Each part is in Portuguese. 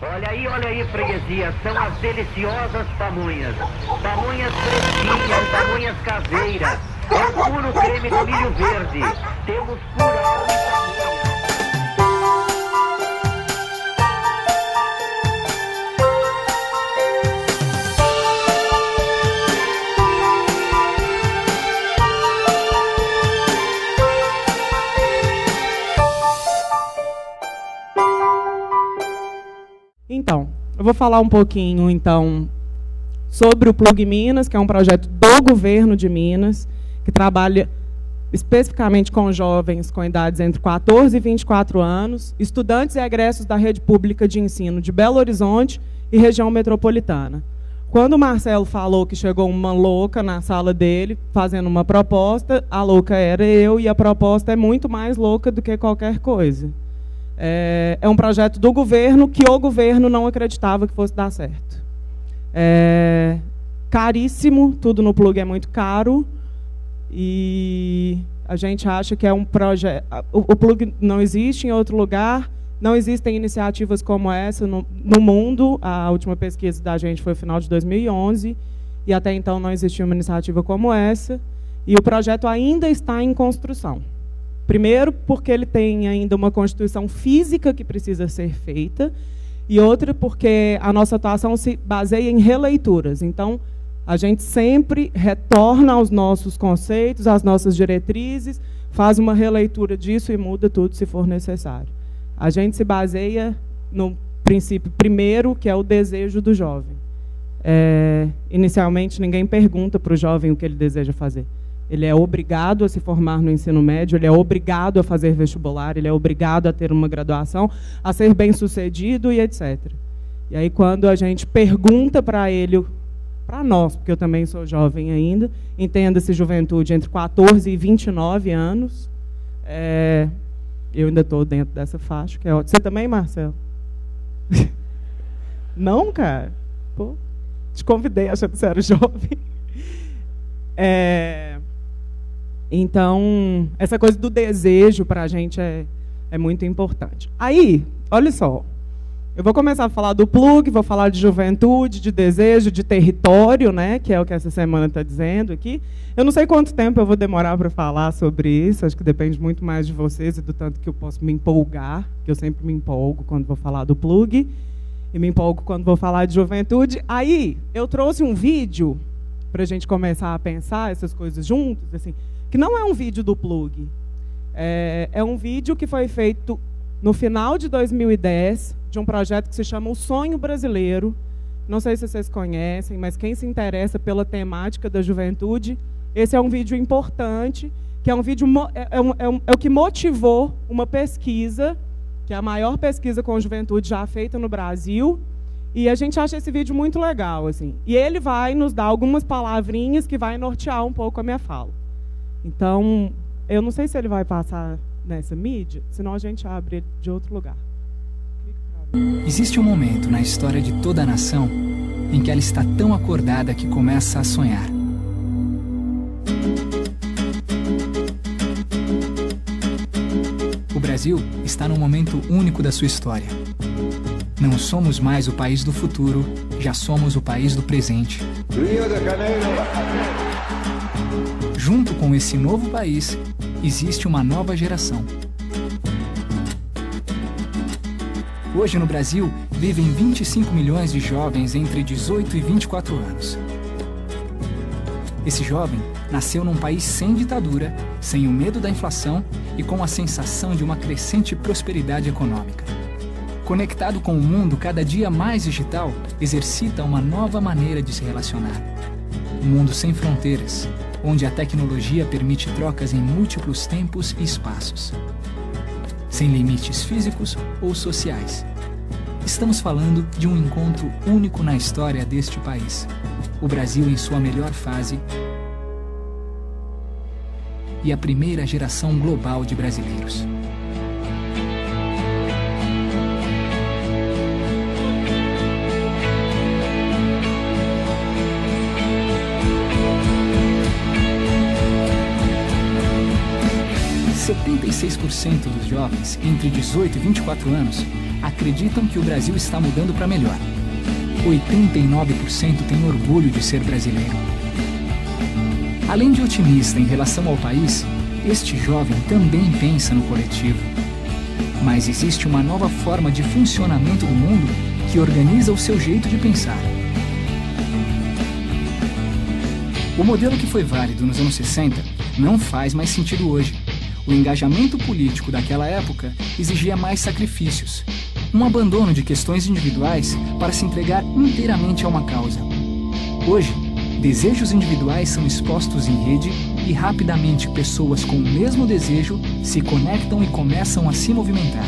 Olha aí, freguesia, são as deliciosas pamonhas. Pamonhas fresquinhas, pamonhas caseiras. É o puro creme do milho verde. Temos curau e pamonha. Então, eu vou falar um pouquinho, então, sobre o Plug Minas, que é um projeto do governo de Minas, que trabalha especificamente com jovens com idades entre 14 e 24 anos, estudantes e egressos da rede pública de ensino de Belo Horizonte e região metropolitana. Quando o Marcelo falou que chegou uma louca na sala dele, fazendo uma proposta, a louca era eu, e a proposta é muito mais louca do que qualquer coisa. É um projeto do governo que o governo não acreditava que fosse dar certo. É caríssimo, tudo no Plug é muito caro, e a gente acha que é um projeto... O Plug não existe em outro lugar, não existem iniciativas como essa no mundo. A última pesquisa da gente foi no final de 2011, e até então não existia uma iniciativa como essa, e o projeto ainda está em construção. Primeiro, porque ele tem ainda uma constituição física que precisa ser feita, e outra, porque a nossa atuação se baseia em releituras. Então, a gente sempre retorna aos nossos conceitos, às nossas diretrizes, faz uma releitura disso e muda tudo se for necessário. A gente se baseia no princípio primeiro, que é o desejo do jovem. Inicialmente, ninguém pergunta para o jovem o que ele deseja fazer. Ele é obrigado a se formar no ensino médio, ele é obrigado a fazer vestibular, ele é obrigado a ter uma graduação, a ser bem-sucedido e etc. E aí, quando a gente pergunta para ele, para nós, porque eu também sou jovem ainda, entenda-se juventude entre 14 e 29 anos, eu ainda estou dentro dessa faixa, que é ótimo. Você também, Marcelo? Não, cara? Pô, te convidei achando que você era jovem. Então, essa coisa do desejo para a gente é muito importante. Aí, olha só, eu vou começar a falar do Plug, vou falar de juventude, de desejo, de território, né, que é o que essa semana está dizendo aqui. Eu não sei quanto tempo eu vou demorar para falar sobre isso, acho que depende muito mais de vocês e do tanto que eu posso me empolgar, que eu sempre me empolgo quando vou falar do Plug, e me empolgo quando vou falar de juventude. Aí, eu trouxe um vídeo para a gente começar a pensar essas coisas juntos, assim, que não é um vídeo do Plug. É um vídeo que foi feito no final de 2010, de um projeto que se chama O Sonho Brasileiro. Não sei se vocês conhecem, mas quem se interessa pela temática da juventude, esse é um vídeo importante, que é um vídeo é o que motivou uma pesquisa, que é a maior pesquisa com juventude já feita no Brasil, e a gente acha esse vídeo muito legal, assim. E ele vai nos dar algumas palavrinhas que vai nortear um pouco a minha fala. Então, eu não sei se ele vai passar nessa mídia, senão a gente abre ele de outro lugar. Existe um momento na história de toda a nação em que ela está tão acordada que começa a sonhar. O Brasil está num momento único da sua história. Não somos mais o país do futuro, já somos o país do presente. Rio de Janeiro. Junto com esse novo país, existe uma nova geração. Hoje no Brasil, vivem 25 milhões de jovens entre 18 e 24 anos. Esse jovem nasceu num país sem ditadura, sem o medo da inflação e com a sensação de uma crescente prosperidade econômica. Conectado com o mundo cada dia mais digital, exercita uma nova maneira de se relacionar. Um mundo sem fronteiras, onde a tecnologia permite trocas em múltiplos tempos e espaços. Sem limites físicos ou sociais. Estamos falando de um encontro único na história deste país. O Brasil em sua melhor fase e a primeira geração global de brasileiros. (76% dos jovens entre 18 e 24 anos acreditam que o Brasil está mudando para melhor. 89% têm orgulho de ser brasileiro. Além de otimista em relação ao país, este jovem também pensa no coletivo. Mas existe uma nova forma de funcionamento do mundo que organiza o seu jeito de pensar. O modelo que foi válido nos anos 60 não faz mais sentido hoje. O engajamento político daquela época exigia mais sacrifícios, um abandono de questões individuais para se entregar inteiramente a uma causa. Hoje, desejos individuais são expostos em rede e rapidamente pessoas com o mesmo desejo se conectam e começam a se movimentar.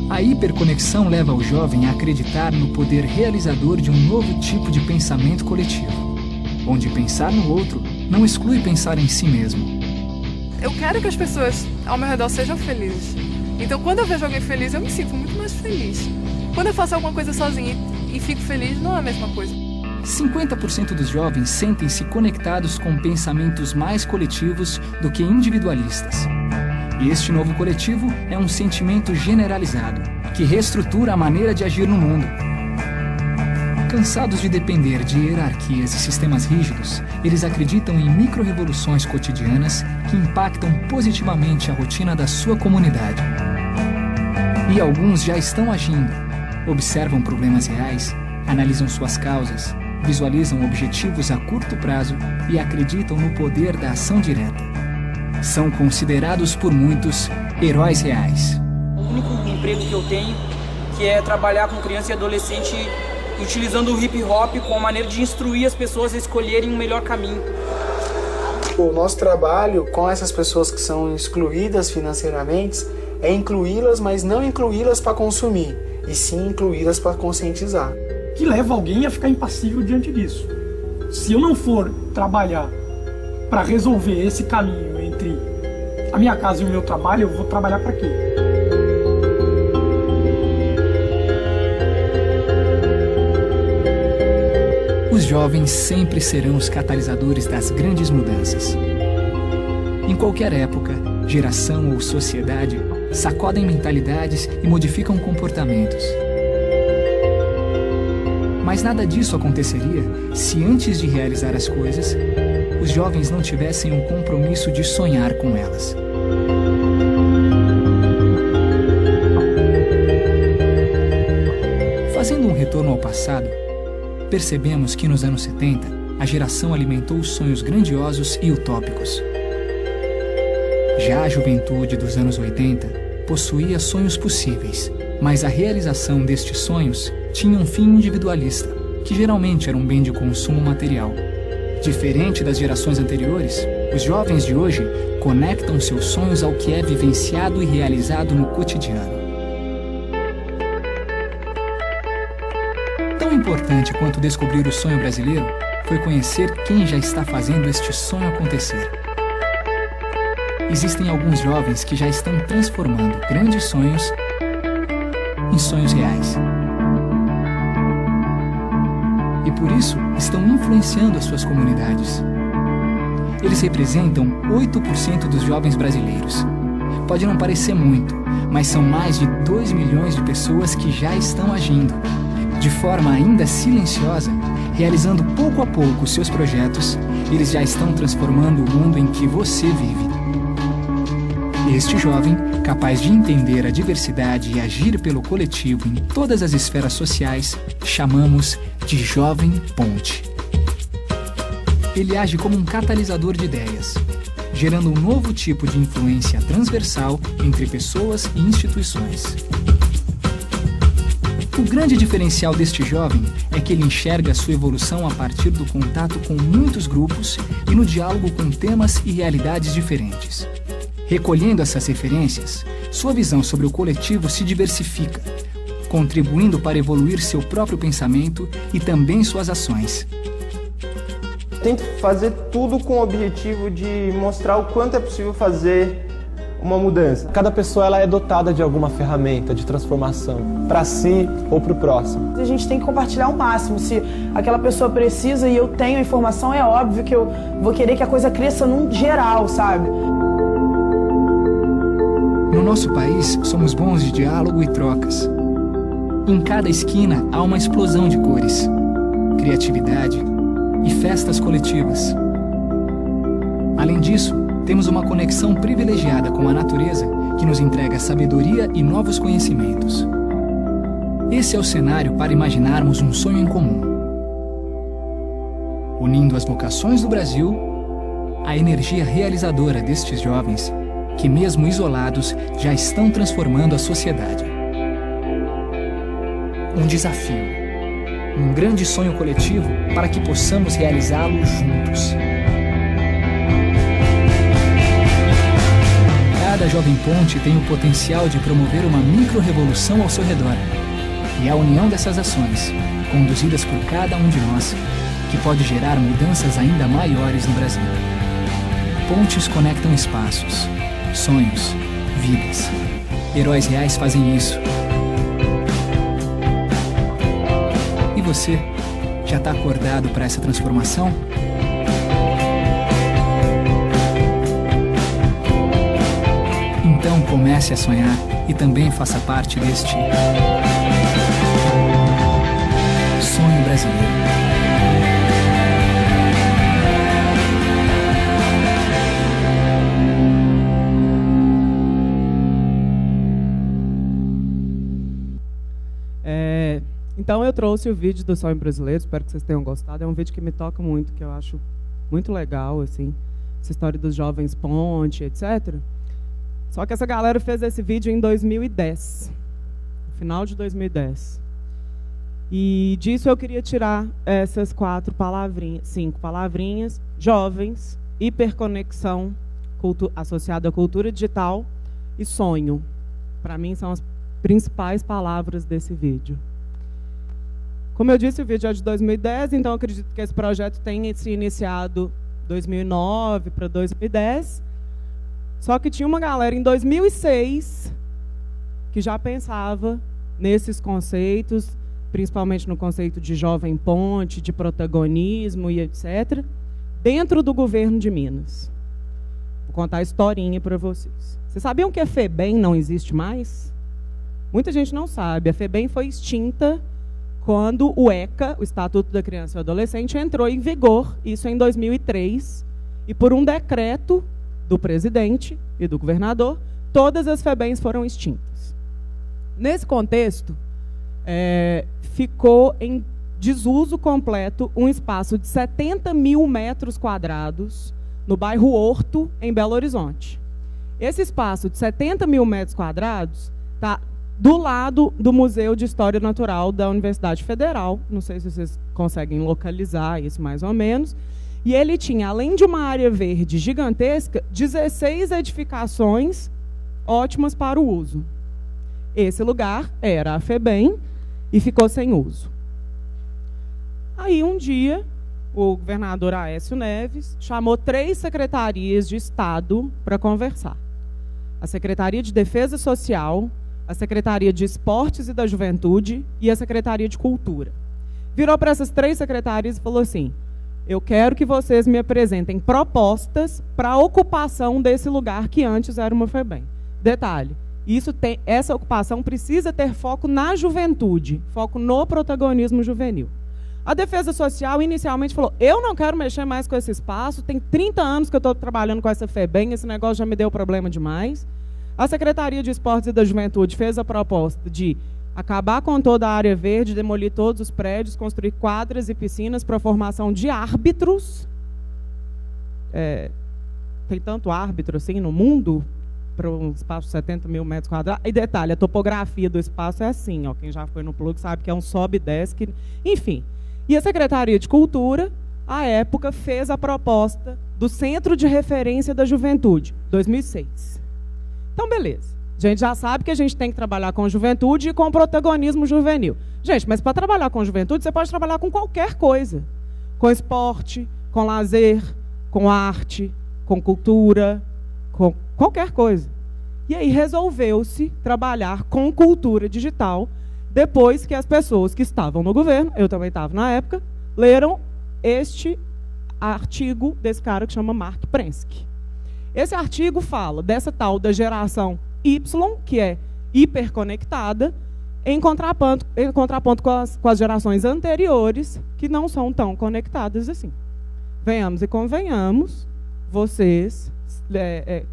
A hiperconexão leva o jovem a acreditar no poder realizador de um novo tipo de pensamento coletivo, onde pensar no outro não exclui pensar em si mesmo. Eu quero que as pessoas ao meu redor sejam felizes. Então, quando eu vejo alguém feliz, eu me sinto muito mais feliz. Quando eu faço alguma coisa sozinha e fico feliz, não é a mesma coisa. 50% dos jovens sentem-se conectados com pensamentos mais coletivos do que individualistas. E este novo coletivo é um sentimento generalizado, que reestrutura a maneira de agir no mundo. Cansados de depender de hierarquias e sistemas rígidos, eles acreditam em micro-revoluções cotidianas que impactam positivamente a rotina da sua comunidade. E alguns já estão agindo, observam problemas reais, analisam suas causas, visualizam objetivos a curto prazo e acreditam no poder da ação direta. São considerados por muitos heróis reais. O único emprego que eu tenho, que é trabalhar com criança e adolescente utilizando o hip hop como maneira de instruir as pessoas a escolherem um melhor caminho. O nosso trabalho com essas pessoas que são excluídas financeiramente é incluí-las, mas não incluí-las para consumir, e sim incluí-las para conscientizar. Que leva alguém a ficar impassível diante disso. Se eu não for trabalhar para resolver esse caminho entre a minha casa e o meu trabalho, eu vou trabalhar para quê? Os jovens sempre serão os catalisadores das grandes mudanças. Em qualquer época, geração ou sociedade, sacodem mentalidades e modificam comportamentos. Mas nada disso aconteceria se antes de realizar as coisas, os jovens não tivessem um compromisso de sonhar com elas. Fazendo um retorno ao passado, percebemos que nos anos 70, a geração alimentou sonhos grandiosos e utópicos. Já a juventude dos anos 80 possuía sonhos possíveis, mas a realização destes sonhos tinha um fim individualista, que geralmente era um bem de consumo material. Diferente das gerações anteriores, os jovens de hoje conectam seus sonhos ao que é vivenciado e realizado no cotidiano. Tão importante quanto descobrir o sonho brasileiro foi conhecer quem já está fazendo este sonho acontecer. Existem alguns jovens que já estão transformando grandes sonhos em sonhos reais. E por isso estão influenciando as suas comunidades. Eles representam 8% dos jovens brasileiros. Pode não parecer muito, mas são mais de 2 milhões de pessoas que já estão agindo. De forma ainda silenciosa, realizando pouco a pouco seus projetos, eles já estão transformando o mundo em que você vive. Este jovem, capaz de entender a diversidade e agir pelo coletivo em todas as esferas sociais, chamamos de Jovem Ponte. Ele age como um catalisador de ideias, gerando um novo tipo de influência transversal entre pessoas e instituições. O grande diferencial deste jovem é que ele enxerga sua evolução a partir do contato com muitos grupos e no diálogo com temas e realidades diferentes. Recolhendo essas referências, sua visão sobre o coletivo se diversifica, contribuindo para evoluir seu próprio pensamento e também suas ações. Tento fazer tudo com o objetivo de mostrar o quanto é possível fazer uma mudança. Cada pessoa ela é dotada de alguma ferramenta de transformação, para si ou para o próximo. A gente tem que compartilhar ao máximo. Se aquela pessoa precisa e eu tenho a informação, é óbvio que eu vou querer que a coisa cresça num geral, sabe? No nosso país, somos bons de diálogo e trocas. Em cada esquina há uma explosão de cores, criatividade e festas coletivas. Além disso, temos uma conexão privilegiada com a natureza que nos entrega sabedoria e novos conhecimentos. Esse é o cenário para imaginarmos um sonho em comum, unindo as vocações do Brasil à energia realizadora destes jovens que, mesmo isolados, já estão transformando a sociedade. Um desafio, um grande sonho coletivo para que possamos realizá-lo juntos. Cada Jovem Ponte tem o potencial de promover uma micro-revolução ao seu redor. E é a união dessas ações, conduzidas por cada um de nós, que pode gerar mudanças ainda maiores no Brasil. Pontes conectam espaços, sonhos, vidas. Heróis reais fazem isso. E você, já está acordado para essa transformação? Então comece a sonhar e também faça parte deste sonho brasileiro. Então eu trouxe o vídeo do Sonho Brasileiro, espero que vocês tenham gostado. É um vídeo que me toca muito, que eu acho muito legal, assim, essa história dos jovens ponte, etc. Só que essa galera fez esse vídeo em 2010, no final de 2010. E disso eu queria tirar essas 5 palavrinhas: jovens, hiperconexão associada à cultura digital e sonho. Para mim são as principais palavras desse vídeo. Como eu disse, o vídeo é de 2010, então eu acredito que esse projeto tenha se iniciado 2009 para 2010. Só que tinha uma galera em 2006 que já pensava nesses conceitos, principalmente no conceito de jovem ponte, de protagonismo e etc., dentro do governo de Minas. Vou contar a historinha para vocês. Vocês sabiam que a FEBEM não existe mais? Muita gente não sabe. A FEBEM foi extinta quando o ECA, o Estatuto da Criança e do Adolescente, entrou em vigor, isso em 2003, e por um decreto do presidente e do governador, todas as FEBEMs foram extintas. Nesse contexto, ficou em desuso completo um espaço de 70 mil metros quadrados no bairro Horto, em Belo Horizonte. Esse espaço de 70 mil metros quadrados está do lado do Museu de História Natural da Universidade Federal. Não sei se vocês conseguem localizar isso mais ou menos. E ele tinha, além de uma área verde gigantesca, 16 edificações ótimas para o uso. Esse lugar era a FEBEM e ficou sem uso. Aí, um dia, o governador Aécio Neves chamou 3 secretarias de Estado para conversar. A Secretaria de Defesa Social, a Secretaria de Esportes e da Juventude e a Secretaria de Cultura. Virou para essas 3 secretarias e falou assim: eu quero que vocês me apresentem propostas para a ocupação desse lugar que antes era uma FEBEM. Detalhe, essa ocupação precisa ter foco na juventude, foco no protagonismo juvenil. A Defesa Social inicialmente falou: eu não quero mexer mais com esse espaço, tem 30 anos que eu estou trabalhando com essa FEBEM, esse negócio já me deu problema demais. A Secretaria de Esportes e da Juventude fez a proposta de acabar com toda a área verde, demolir todos os prédios, construir quadras e piscinas para a formação de árbitros. Tem tanto árbitro assim no mundo, para um espaço de 70 mil metros quadrados. E detalhe, a topografia do espaço é assim, ó, quem já foi no Plug sabe que é um sobe e desce. Enfim. E a Secretaria de Cultura, à época, fez a proposta do Centro de Referência da Juventude, 2006. Então, beleza. A gente já sabe que a gente tem que trabalhar com juventude e com protagonismo juvenil. Gente, mas para trabalhar com juventude, você pode trabalhar com qualquer coisa. Com esporte, com lazer, com arte, com cultura, com qualquer coisa. E aí resolveu-se trabalhar com cultura digital, depois que as pessoas que estavam no governo, eu também estava na época, leram este artigo desse cara que chama Mark Prensky. Esse artigo fala dessa tal da geração Y, que é hiperconectada, em contraponto com as gerações anteriores, que não são tão conectadas assim. Venhamos e convenhamos, vocês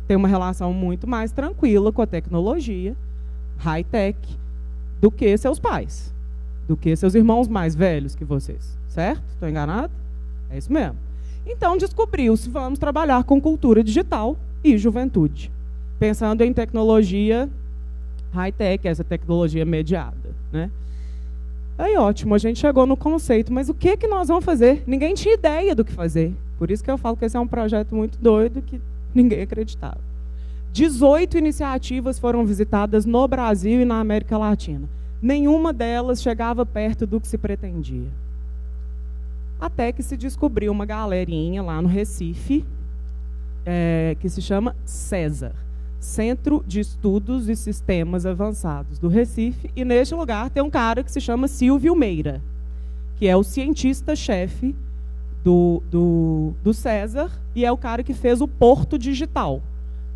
têm uma relação muito mais tranquila com a tecnologia, high-tech, do que seus pais, do que seus irmãos mais velhos que vocês. Certo? Estou enganado? É isso mesmo. Então, descobriu-se, vamos trabalhar com cultura digital e juventude, pensando em tecnologia high-tech, essa tecnologia mediada, né? Aí, ótimo, a gente chegou no conceito, mas o que nós vamos fazer? Ninguém tinha ideia do que fazer. Por isso que eu falo que esse é um projeto muito doido, que ninguém acreditava. 18 iniciativas foram visitadas no Brasil e na América Latina. Nenhuma delas chegava perto do que se pretendia. Até que se descobriu uma galerinha lá no Recife, que se chama César, Centro de Estudos e Sistemas Avançados do Recife, e neste lugar tem um cara que se chama Silvio Meira, que é o cientista-chefe do César, e é o cara que fez o Porto Digital,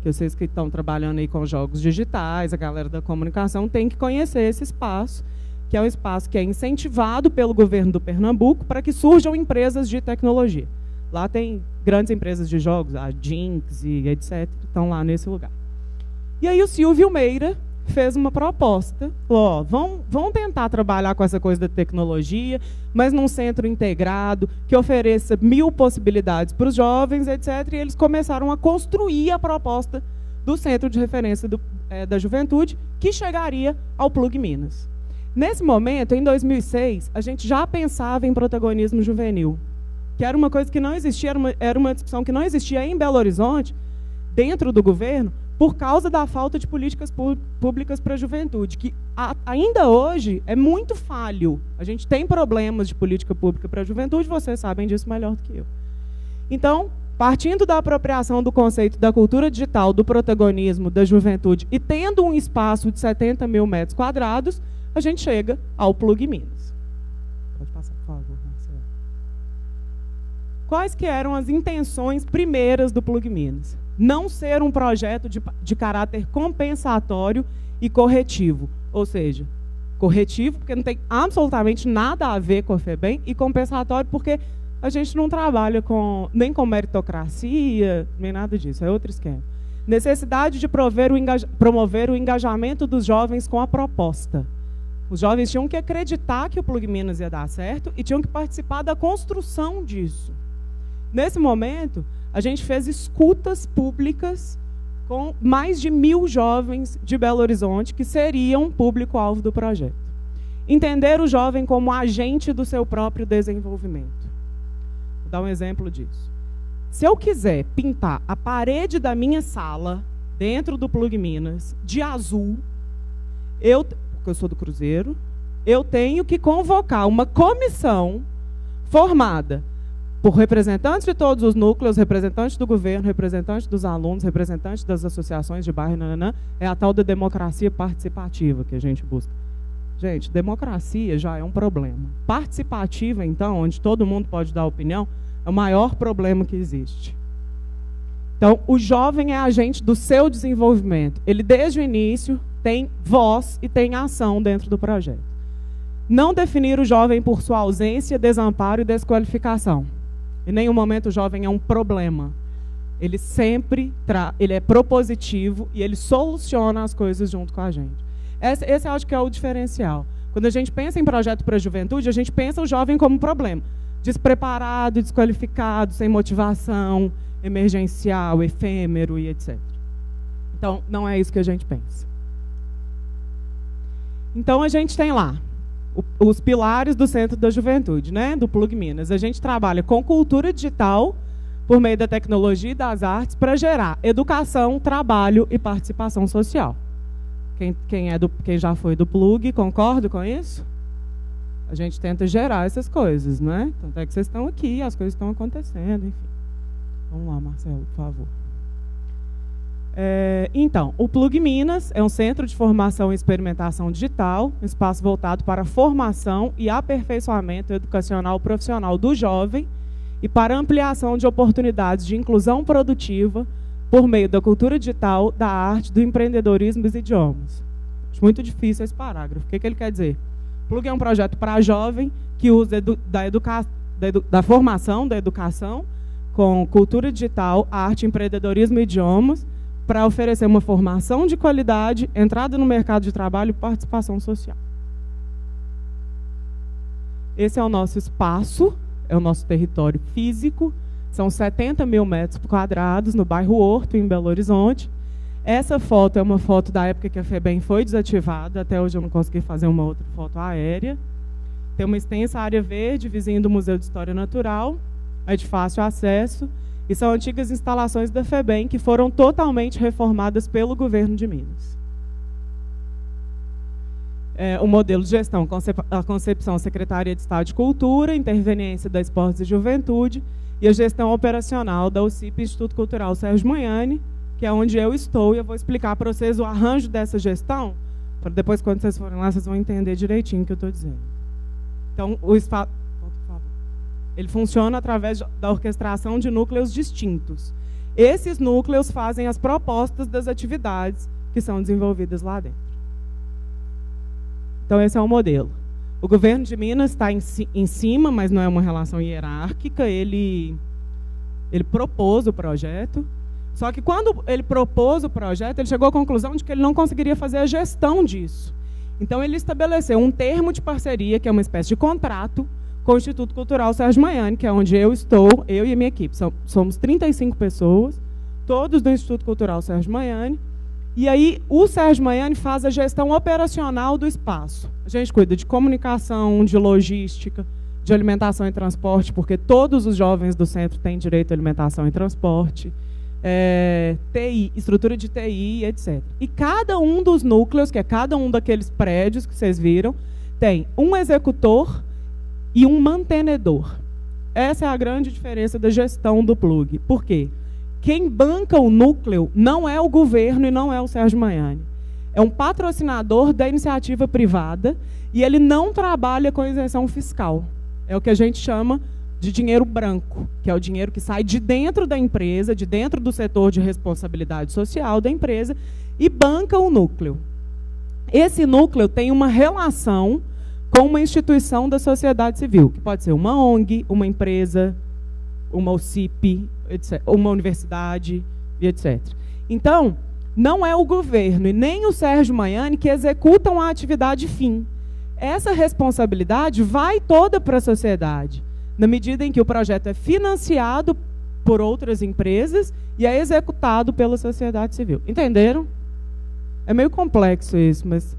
que vocês que estão trabalhando aí com jogos digitais, a galera da comunicação tem que conhecer esse espaço, que é um espaço que é incentivado pelo governo do Pernambuco para que surjam empresas de tecnologia. Lá tem grandes empresas de jogos, a Jinx e etc., estão lá nesse lugar. E aí o Silvio Meira fez uma proposta, falou, vamos tentar trabalhar com essa coisa da tecnologia, mas num centro integrado, que ofereça 1000 possibilidades para os jovens, etc., e eles começaram a construir a proposta do Centro de Referência da Juventude, que chegaria ao Plug Minas. Nesse momento, em 2006, a gente já pensava em protagonismo juvenil, que era uma coisa que não existia, era uma discussão que não existia em Belo Horizonte, dentro do governo, por causa da falta de políticas públicas para a juventude, que ainda hoje é muito falho. A gente tem problemas de política pública para a juventude, vocês sabem disso melhor do que eu. Então, partindo da apropriação do conceito da cultura digital, do protagonismo da juventude, e tendo um espaço de 70 mil metros quadrados, a gente chega ao Plug Minas. Pode passar, por favor, Marcelo. Quais que eram as intenções primeiras do Plug Minas? Não ser um projeto de caráter compensatório e corretivo. Ou seja, corretivo, porque não tem absolutamente nada a ver com a FEBEM, e compensatório, porque a gente não trabalha nem com meritocracia, nem nada disso, é outro esquema. Necessidade de promover o engajamento dos jovens com a proposta. Os jovens tinham que acreditar que o Plug Minas ia dar certo e tinham que participar da construção disso. Nesse momento, a gente fez escutas públicas com mais de 1000 jovens de Belo Horizonte que seriam público-alvo do projeto. Entender o jovem como agente do seu próprio desenvolvimento. Vou dar um exemplo disso. Se eu quiser pintar a parede da minha sala, dentro do Plug Minas, de azul, porque eu sou do Cruzeiro, eu tenho que convocar uma comissão formada por representantes de todos os núcleos, representantes do governo, representantes dos alunos, representantes das associações de bairro, é a tal da democracia participativa que a gente busca. Gente, democracia já é um problema. Participativa, então, onde todo mundo pode dar opinião, é o maior problema que existe. Então, o jovem é agente do seu desenvolvimento. Ele, desde o início, tem voz e tem ação dentro do projeto. Não definir o jovem por sua ausência, desamparo e desqualificação. Em nenhum momento o jovem é um problema. Ele sempre ele é propositivo e ele soluciona as coisas junto com a gente. Esse eu acho que é o diferencial. Quando a gente pensa em projeto para a juventude, a gente pensa o jovem como problema. Despreparado, desqualificado, sem motivação, emergencial, efêmero e etc. Então, não é isso que a gente pensa. Então, a gente tem lá os pilares do Centro da Juventude, né, do Plug Minas. A gente trabalha com cultura digital, por meio da tecnologia e das artes, para gerar educação, trabalho e participação social. Quem já foi do Plug, concorda com isso? A gente tenta gerar essas coisas, né? Tanto é que vocês estão aqui, as coisas estão acontecendo, enfim. Vamos lá, Marcelo, por favor. Então, o Plug Minas é um centro de formação e experimentação digital, um espaço voltado para a formação e aperfeiçoamento educacional profissional do jovem e para ampliação de oportunidades de inclusão produtiva por meio da cultura digital, da arte, do empreendedorismo e dos idiomas. Acho muito difícil esse parágrafo. O que ele quer dizer? Plug é um projeto para jovem que usa da formação, da educação, com cultura digital, arte, empreendedorismo e idiomas, para oferecer uma formação de qualidade, entrada no mercado de trabalho e participação social. Esse é o nosso espaço, é o nosso território físico, são 70 mil metros quadrados no bairro Horto, em Belo Horizonte. Essa foto é uma foto da época que a FEBEM foi desativada, até hoje eu não consegui fazer uma outra foto aérea. Tem uma extensa área verde, vizinho do Museu de História Natural, é de fácil acesso, e são antigas instalações da FEBEM que foram totalmente reformadas pelo governo de Minas. O modelo de gestão, a concepção Secretaria de Estado de Cultura, interveniência da Esportes e Juventude, e a gestão operacional da UCIP, Instituto Cultural Sérgio Manhani, que é onde eu estou, e eu vou explicar para vocês o arranjo dessa gestão, para depois, quando vocês forem lá, vocês vão entender direitinho o que eu estou dizendo. Então, o espaço... Ele funciona através da orquestração de núcleos distintos. Esses núcleos fazem as propostas das atividades que são desenvolvidas lá dentro. Então, esse é o modelo. O governo de Minas está em cima, mas não é uma relação hierárquica. Ele propôs o projeto. Só que, quando ele propôs o projeto, ele chegou à conclusão de que ele não conseguiria fazer a gestão disso. Então, ele estabeleceu um termo de parceria, que é uma espécie de contrato, com o Instituto Cultural Sérgio Manhani, que é onde eu estou, eu e a minha equipe. Somos 35 pessoas, todos do Instituto Cultural Sérgio Manhani. E aí, o Sérgio Manhani faz a gestão operacional do espaço. A gente cuida de comunicação, de logística, de alimentação e transporte, porque todos os jovens do centro têm direito à alimentação e transporte, TI, estrutura de TI, etc. E cada um dos núcleos, que é cada um daqueles prédios que vocês viram, tem um executor e um mantenedor. Essa é a grande diferença da gestão do Plug. Por quê? Quem banca o núcleo não é o governo e não é o Sérgio Manhani. É um patrocinador da iniciativa privada e ele não trabalha com isenção fiscal. É o que a gente chama de dinheiro branco, que é o dinheiro que sai de dentro da empresa, de dentro do setor de responsabilidade social da empresa, e banca o núcleo. Esse núcleo tem uma relação com uma instituição da sociedade civil, que pode ser uma ONG, uma empresa, uma UCIP, etc., uma universidade, e etc. Então, não é o governo e nem o Sérgio Manhani que executam a atividade fim. Essa responsabilidade vai toda para a sociedade, na medida em que o projeto é financiado por outras empresas e é executado pela sociedade civil. Entenderam? É meio complexo isso, mas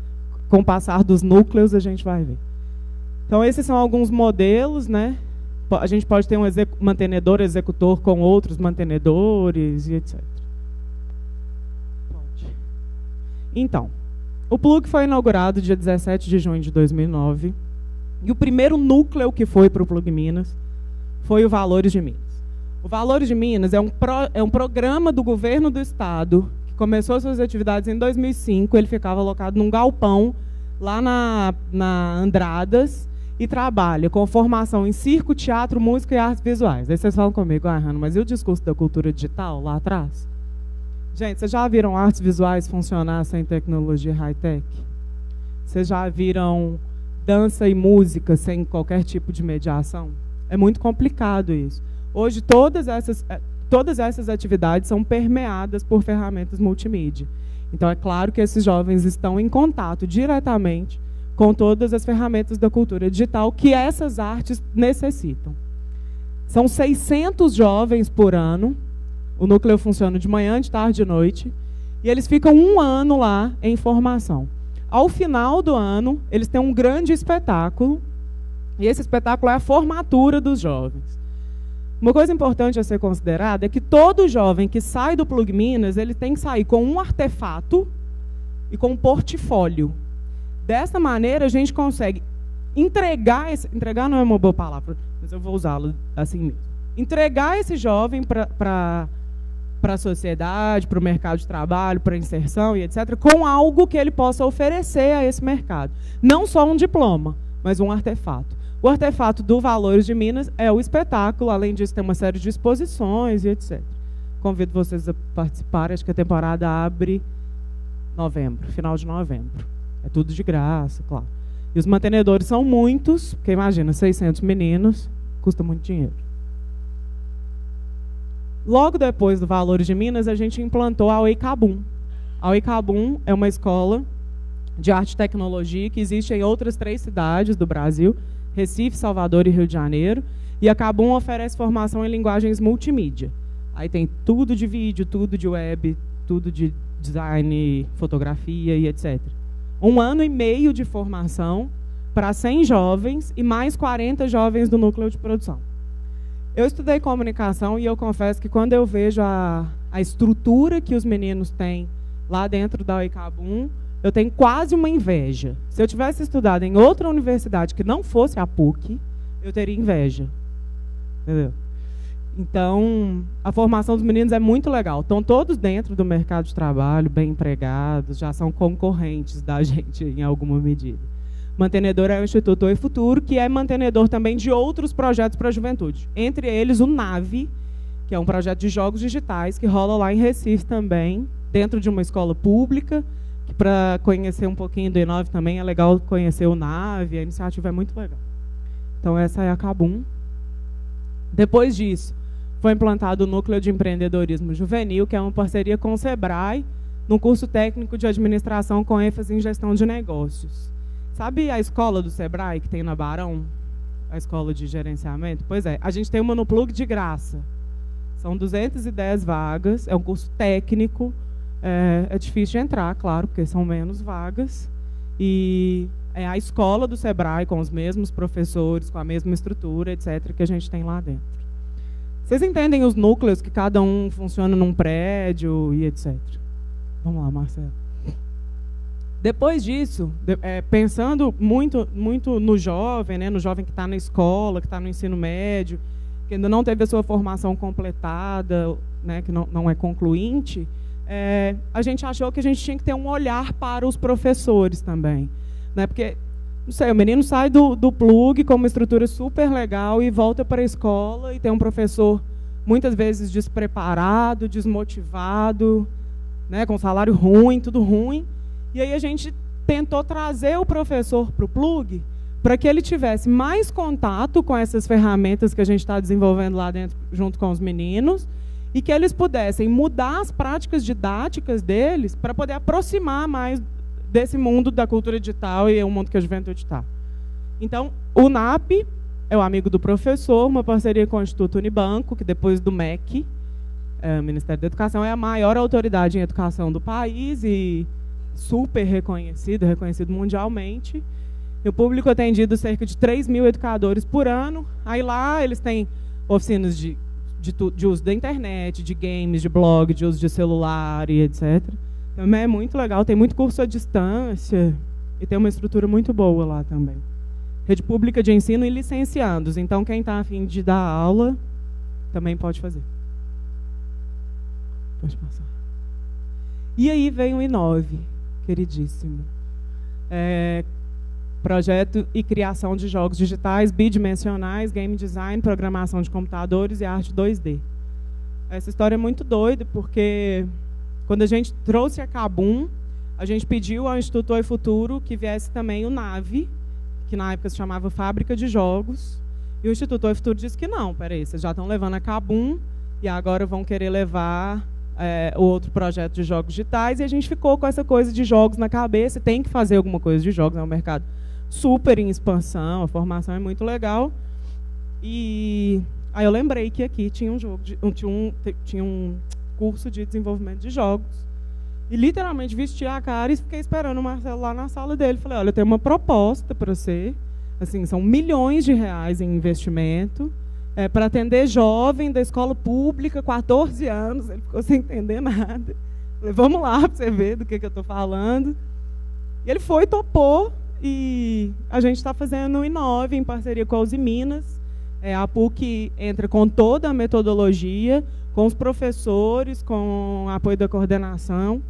com o passar dos núcleos a gente vai ver. Então, esses são alguns modelos, né? A gente pode ter um mantenedor executor com outros mantenedores e etc. Pode. Então, o Plug foi inaugurado dia 17 de junho de 2009 e o primeiro núcleo que foi para o Plug Minas foi o Valores de Minas. O Valores de Minas é um programa do governo do estado que começou suas atividades em 2005. Ele ficava alocado num galpão lá na Andradas, e trabalha com formação em circo, teatro, música e artes visuais. Aí vocês falam comigo, Hanna, mas e o discurso da cultura digital lá atrás? Gente, vocês já viram artes visuais funcionar sem tecnologia high-tech? Vocês já viram dança e música sem qualquer tipo de mediação? É muito complicado isso. Hoje, todas essas atividades são permeadas por ferramentas multimídia. Então, é claro que esses jovens estão em contato diretamente com todas as ferramentas da cultura digital que essas artes necessitam. São 600 jovens por ano, o núcleo funciona de manhã, de tarde e de noite, e eles ficam 1 ano lá em formação. Ao final do ano, eles têm um grande espetáculo, e esse espetáculo é a formatura dos jovens. Uma coisa importante a ser considerada é que todo jovem que sai do Plug Minas, ele tem que sair com um artefato e com um portfólio. Dessa maneira, a gente consegue entregar não é uma boa palavra, mas eu vou usá-lo assim mesmo. Entregar esse jovem para a sociedade, para o mercado de trabalho, para a inserção e etc., com algo que ele possa oferecer a esse mercado. Não só um diploma, mas um artefato. O artefato do Valores de Minas é o espetáculo, além disso tem uma série de exposições e etc. Convido vocês a participarem, acho que a temporada abre novembro, final de novembro. É tudo de graça, claro. E os mantenedores são muitos, porque imagina, 600 meninos, custa muito dinheiro. Logo depois do Valores de Minas, a gente implantou a OICABUM. A OICABUM é uma escola de arte e tecnologia que existe em outras 3 cidades do Brasil, Recife, Salvador e Rio de Janeiro. E a CABUM oferece formação em linguagens multimídia. Aí tem tudo de vídeo, tudo de web, tudo de design, fotografia e etc. 1 ano e meio de formação para 100 jovens e mais 40 jovens do núcleo de produção. Eu estudei comunicação e eu confesso que quando eu vejo a estrutura que os meninos têm lá dentro da OICABUM, eu tenho quase uma inveja. Se eu tivesse estudado em outra universidade que não fosse a PUC, eu teria inveja. Entendeu? Então, a formação dos meninos é muito legal. Estão todos dentro do mercado de trabalho, bem empregados, já são concorrentes da gente em alguma medida. Mantenedor é o Instituto Oi Futuro, que é mantenedor também de outros projetos para a juventude. Entre eles, o NAVE, que é um projeto de jogos digitais, que rola lá em Recife também, dentro de uma escola pública, que para conhecer um pouquinho do I9 também é legal conhecer o NAVE, a iniciativa é muito legal. Então, essa é a CABUM. Depois disso, foi implantado o Núcleo de Empreendedorismo Juvenil, que é uma parceria com o SEBRAE, no curso técnico de administração com ênfase em gestão de negócios. Sabe a escola do SEBRAE, que tem na Barão? A escola de gerenciamento? Pois é, a gente tem uma no Plug de graça. São 210 vagas, é um curso técnico, é difícil de entrar, claro, porque são menos vagas. E é a escola do SEBRAE, com os mesmos professores, com a mesma estrutura, etc., que a gente tem lá dentro. Vocês entendem os núcleos, que cada um funciona num prédio e etc. Vamos lá, Marcelo. Depois disso, pensando muito no jovem, né, no jovem que está na escola, que está no ensino médio, que ainda não teve a sua formação completada, né, que não é concluinte, a gente achou que a gente tinha que ter um olhar para os professores também. Né, porque, não sei, o menino sai do plug com uma estrutura super legal e volta para a escola e tem um professor, muitas vezes, despreparado, desmotivado, né, com salário ruim, tudo ruim. E aí a gente tentou trazer o professor para o plug para que ele tivesse mais contato com essas ferramentas que a gente está desenvolvendo lá dentro, junto com os meninos, e que eles pudessem mudar as práticas didáticas deles para poder aproximar mais desse mundo da cultura digital e o mundo que a juventude está. Então, o NAP é o amigo do professor, uma parceria com o Instituto Unibanco, que depois do MEC, o Ministério da Educação, é a maior autoridade em educação do país e super reconhecido mundialmente. E o público atendido cerca de 3.000 educadores por ano. Aí lá eles têm oficinas de uso da internet, de games, de blog, de uso de celular e etc. Também é muito legal, tem muito curso à distância e tem uma estrutura muito boa lá também. Rede pública de ensino e licenciados. Então, quem está a fim de dar aula também pode fazer. Pode passar. E aí vem o I9. Queridíssimo. Projeto e criação de jogos digitais, bidimensionais, game design, programação de computadores e arte 2D. Essa história é muito doida, porque quando a gente trouxe a CABUM, a gente pediu ao Instituto Oi Futuro que viesse também o NAVE, que na época se chamava Fábrica de Jogos, e o Instituto Oi Futuro disse que não, peraí, vocês já estão levando a CABUM e agora vão querer levar o outro projeto de jogos digitais, e a gente ficou com essa coisa de jogos na cabeça, tem que fazer alguma coisa de jogos, é um mercado super em expansão, a formação é muito legal. E aí eu lembrei que aqui tinha tinha um curso de desenvolvimento de jogos. E literalmente vesti a cara e fiquei esperando o Marcelo lá na sala dele. Falei, olha, eu tenho uma proposta para você. Assim, são milhões de reais em investimento. Para atender jovem da escola pública, 14 anos. Ele ficou sem entender nada. Falei, vamos lá para você ver do que eu estou falando. E ele foi, topou. E a gente está fazendo o I9 em parceria com a Uzi Minas. A PUC entra com toda a metodologia, com os professores, com o apoio da coordenação.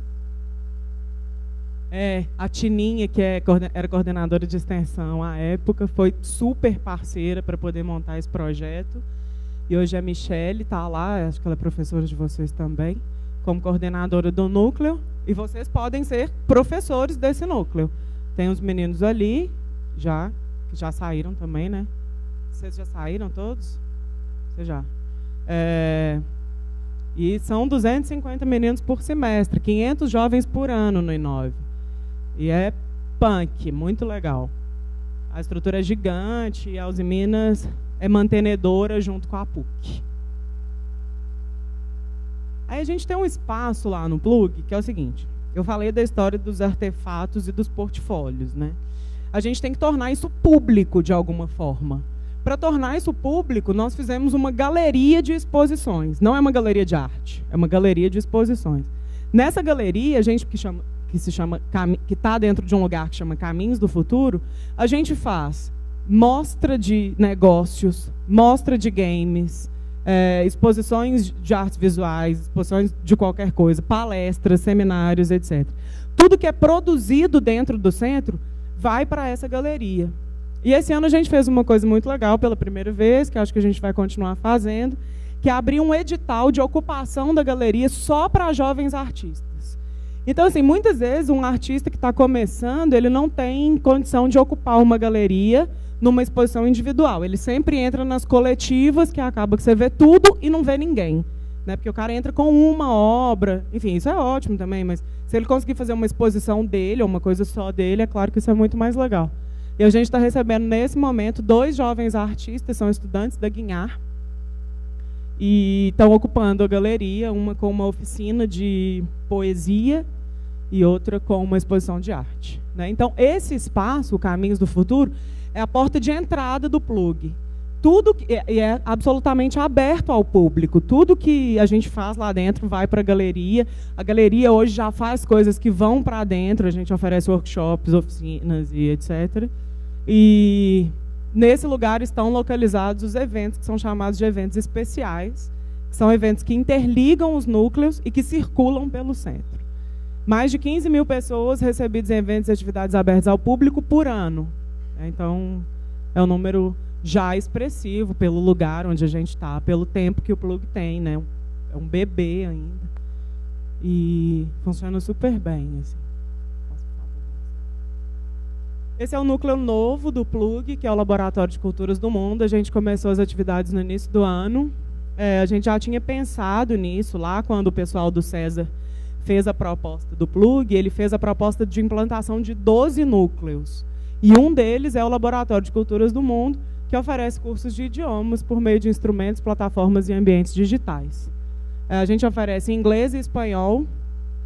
A Tininha, que era coordenadora de extensão à época, foi super parceira para poder montar esse projeto. E hoje a Michele está lá, acho que ela é professora de vocês também, como coordenadora do núcleo. E vocês podem ser professores desse núcleo. Tem os meninos ali, que já saíram também, né? Vocês já saíram todos? Você já. E são 250 meninos por semestre, 500 jovens por ano no I9. E é punk, muito legal. A estrutura é gigante e a Uzi Minas é mantenedora junto com a PUC. Aí a gente tem um espaço lá no Plug, que é o seguinte, eu falei da história dos artefatos e dos portfólios, né? A gente tem que tornar isso público de alguma forma. Para tornar isso público, nós fizemos uma galeria de exposições. Não é uma galeria de arte, é uma galeria de exposições. Nessa galeria, a gente que está dentro de um lugar que chama Caminhos do Futuro, a gente faz mostra de negócios, mostra de games, exposições de artes visuais, exposições de qualquer coisa, palestras, seminários, etc. Tudo que é produzido dentro do centro vai para essa galeria. E esse ano a gente fez uma coisa muito legal pela primeira vez, que acho que a gente vai continuar fazendo, que é abrir um edital de ocupação da galeria só para jovens artistas. Então, assim, muitas vezes um artista que está começando, ele não tem condição de ocupar uma galeria numa exposição individual. Ele sempre entra nas coletivas, que acaba que você vê tudo e não vê ninguém, né? Porque o cara entra com uma obra, enfim, isso é ótimo também, mas se ele conseguir fazer uma exposição dele, ou uma coisa só dele, é claro que isso é muito mais legal. E a gente está recebendo, nesse momento, 2 jovens artistas, são estudantes da Guinhar, e estão ocupando a galeria, uma com uma oficina de poesia e outra com uma exposição de arte, né? Então, esse espaço, o Caminhos do Futuro, é a porta de entrada do Plug. Tudo é absolutamente aberto ao público. Tudo que a gente faz lá dentro vai para a galeria. A galeria hoje já faz coisas que vão para dentro. A gente oferece workshops, oficinas e etc. E nesse lugar estão localizados os eventos que são chamados de eventos especiais, que são eventos que interligam os núcleos e que circulam pelo centro. Mais de 15 mil pessoas recebidas em eventos e atividades abertas ao público por ano. Então, é um número já expressivo pelo lugar onde a gente está, pelo tempo que o Plug tem, né? É um bebê ainda. E funciona super bem, assim. Esse é o núcleo novo do Plug, que é o Laboratório de Culturas do Mundo. A gente começou as atividades no início do ano. A gente já tinha pensado nisso lá quando o pessoal do César fez a proposta do Plug. Ele fez a proposta de implantação de 12 núcleos. E um deles é o Laboratório de Culturas do Mundo, que oferece cursos de idiomas por meio de instrumentos, plataformas e ambientes digitais. A gente oferece inglês e espanhol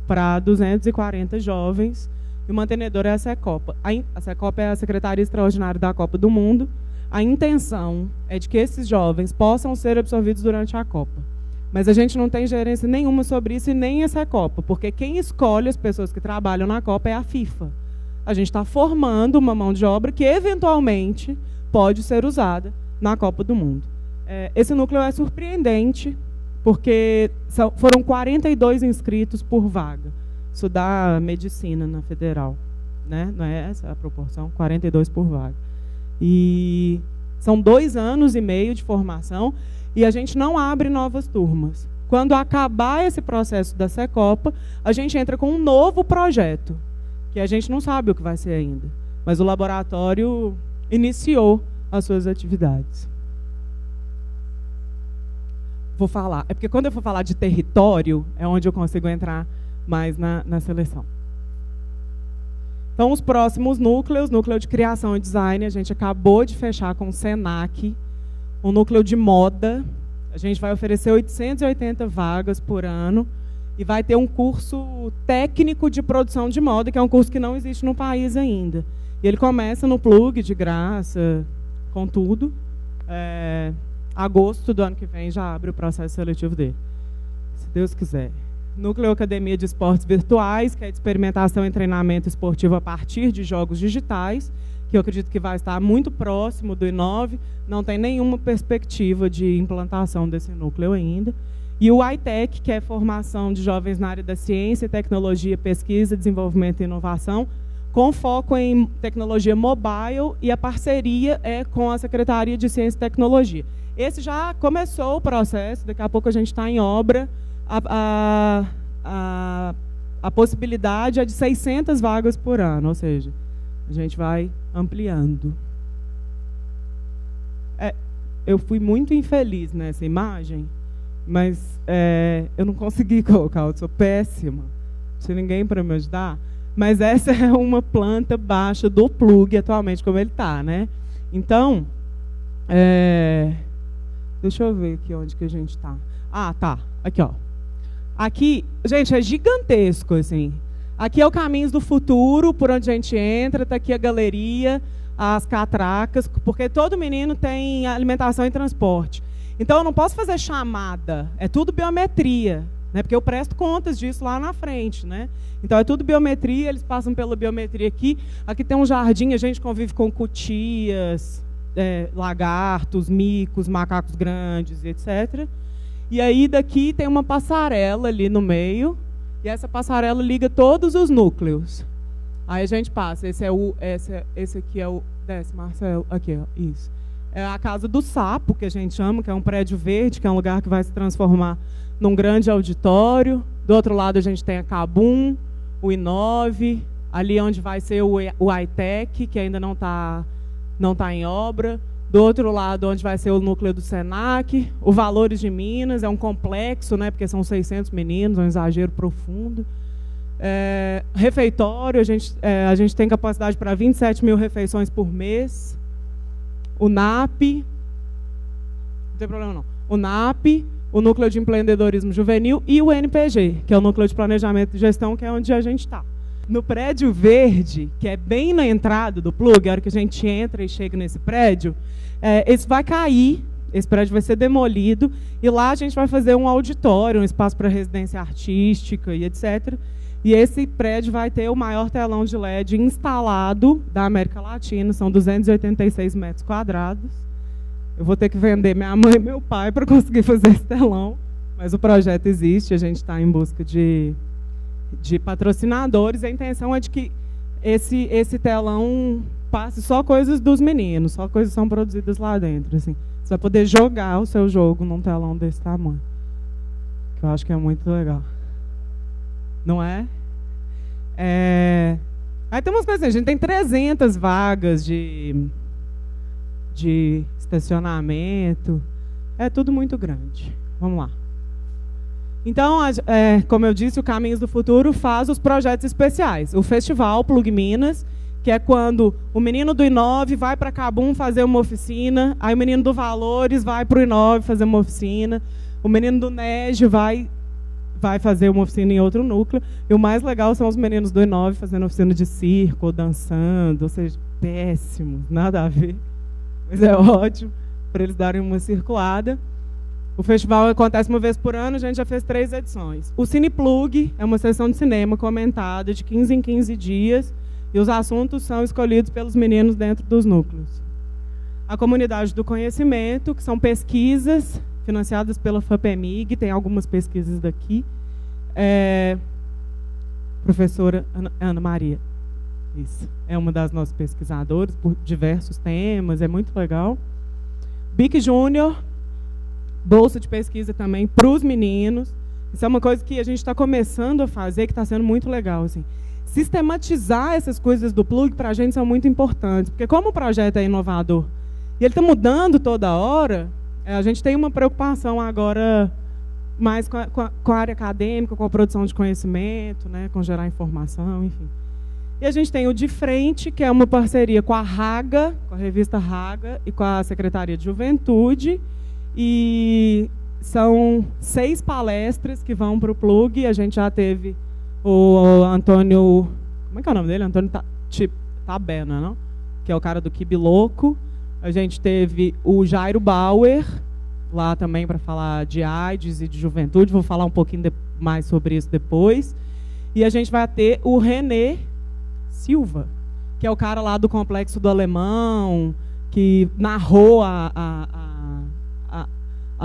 para 240 jovens, e o mantenedor é a Secopa. A Secopa é a Secretaria Extraordinária da Copa do Mundo. A intenção é de que esses jovens possam ser absorvidos durante a Copa. Mas a gente não tem gerência nenhuma sobre isso e nem a Secopa, porque quem escolhe as pessoas que trabalham na Copa é a FIFA. A gente está formando uma mão de obra que, eventualmente, pode ser usada na Copa do Mundo. Esse núcleo é surpreendente, porque foram 42 inscritos por vaga. Isso dá medicina na federal, né? Não é essa a proporção? 42 por vaga. E são 2 anos e meio de formação e a gente não abre novas turmas. Quando acabar esse processo da Secopa, a gente entra com um novo projeto, que a gente não sabe o que vai ser ainda. Mas o laboratório iniciou as suas atividades. Vou falar. É porque quando eu for falar de território, é onde eu consigo entrar mais na seleção. Então, os próximos núcleos, núcleo de criação e design, a gente acabou de fechar com o SENAC, um núcleo de moda. A gente vai oferecer 880 vagas por ano e vai ter um curso técnico de produção de moda, que é um curso que não existe no país ainda. E ele começa no Plug, de graça, com tudo. Agosto do ano que vem já abre o processo seletivo dele, se Deus quiser. Núcleo Academia de Esportes Virtuais, que é de experimentação e treinamento esportivo a partir de jogos digitais, que eu acredito que vai estar muito próximo do I9, não tem nenhuma perspectiva de implantação desse núcleo ainda. E o iTech, que é formação de jovens na área da ciência, tecnologia, pesquisa, desenvolvimento e inovação, com foco em tecnologia mobile, e a parceria é com a Secretaria de Ciência e Tecnologia. Esse já começou o processo, daqui a pouco a gente está em obra. A possibilidade é de 600 vagas por ano, ou seja, A gente vai ampliando. Eu fui muito infeliz nessa imagem, mas eu não consegui colocar, eu sou péssima. Não tinha ninguém para me ajudar. Mas essa é uma planta baixa do plug atualmente, como ele está, né? Então, deixa eu ver aqui onde que a gente está. Ah, tá. Aqui, ó. Aqui, gente, é gigantesco, assim. Aqui é o Caminhos do Futuro, por onde a gente entra. Está aqui a galeria, as catracas, porque todo menino tem alimentação e transporte. Então, eu não posso fazer chamada. É tudo biometria, né? Porque eu presto contas disso lá na frente, né? Então, é tudo biometria, eles passam pela biometria aqui. Aqui tem um jardim, a gente convive com cutias, lagartos, micos, macacos grandes, etc. E aí, daqui tem uma passarela ali no meio, e essa passarela liga todos os núcleos. Aí a gente passa, esse aqui é o... Desce, Marcelo, aqui, ó, isso. É a Casa do Sapo, que a gente chama, que é um prédio verde, que é um lugar que vai se transformar num grande auditório. Do outro lado a gente tem a Cabum, o I9, ali onde vai ser o ITEC, que ainda não tá em obra. Do outro lado, onde vai ser o núcleo do SENAC, o Valores de Minas, é um complexo, né, porque são 600 meninos, é um exagero profundo. Refeitório, a gente tem capacidade para 27 mil refeições por mês. O NAP, não tem problema não. O NAP, o Núcleo de Empreendedorismo Juvenil e o NPG, que é o Núcleo de Planejamento e Gestão, que é onde a gente está. No prédio verde, que é bem na entrada do plug, a hora que a gente entra e chega nesse prédio, esse vai cair, esse prédio vai ser demolido, e lá a gente vai fazer um auditório, um espaço para residência artística e etc. E esse prédio vai ter o maior telão de LED instalado da América Latina, são 286 metros quadrados. Eu vou ter que vender minha mãe e meu pai para conseguir fazer esse telão, mas o projeto existe, a gente está em busca de patrocinadores. A intenção é de que esse telão passe só coisas dos meninos, só coisas que são produzidas lá dentro. Assim. Você vai poder jogar o seu jogo num telão desse tamanho, que eu acho que é muito legal. Não é? Aí tem umas coisas assim, a gente tem 300 vagas de estacionamento, é tudo muito grande. Vamos lá. Então, como eu disse, o Caminhos do Futuro faz os projetos especiais. O Festival Plug Minas, que é quando o menino do I9 vai para Cabum fazer uma oficina, aí o menino do Valores vai para o I9 fazer uma oficina, o menino do NEG vai fazer uma oficina em outro núcleo, e o mais legal são os meninos do I9 fazendo oficina de circo, ou dançando, ou seja, péssimos, nada a ver, mas é ótimo, para eles darem uma circulada. O festival acontece uma vez por ano, a gente já fez 3 edições. O Cineplug é uma sessão de cinema comentada de 15 em 15 dias, e os assuntos são escolhidos pelos meninos dentro dos núcleos. A Comunidade do Conhecimento, que são pesquisas financiadas pela FAPEMIG, tem algumas pesquisas daqui. Professora Ana Maria, isso, é uma das nossas pesquisadoras por diversos temas, é muito legal. BIC Júnior, bolsa de pesquisa também para os meninos. Isso é uma coisa que a gente está começando a fazer, que está sendo muito legal. Assim. Sistematizar essas coisas do plug para a gente são muito importantes, porque como o projeto é inovador e ele está mudando toda hora, a gente tem uma preocupação agora mais com a área acadêmica, com a produção de conhecimento, né, com gerar informação, enfim. E a gente tem o De Frente, que é uma parceria com a Raga, com a revista Raga e com a Secretaria de Juventude, e são 6 palestras que vão para o plug. A gente já teve o Antônio, como é que é o nome dele? Antônio Tabena, não? Que é o cara do Kibe Louco. A gente teve o Jairo Bauer, lá também para falar de AIDS e de juventude. Vou falar um pouquinho mais sobre isso depois. E a gente vai ter o René Silva, que é o cara lá do Complexo do Alemão, que narrou a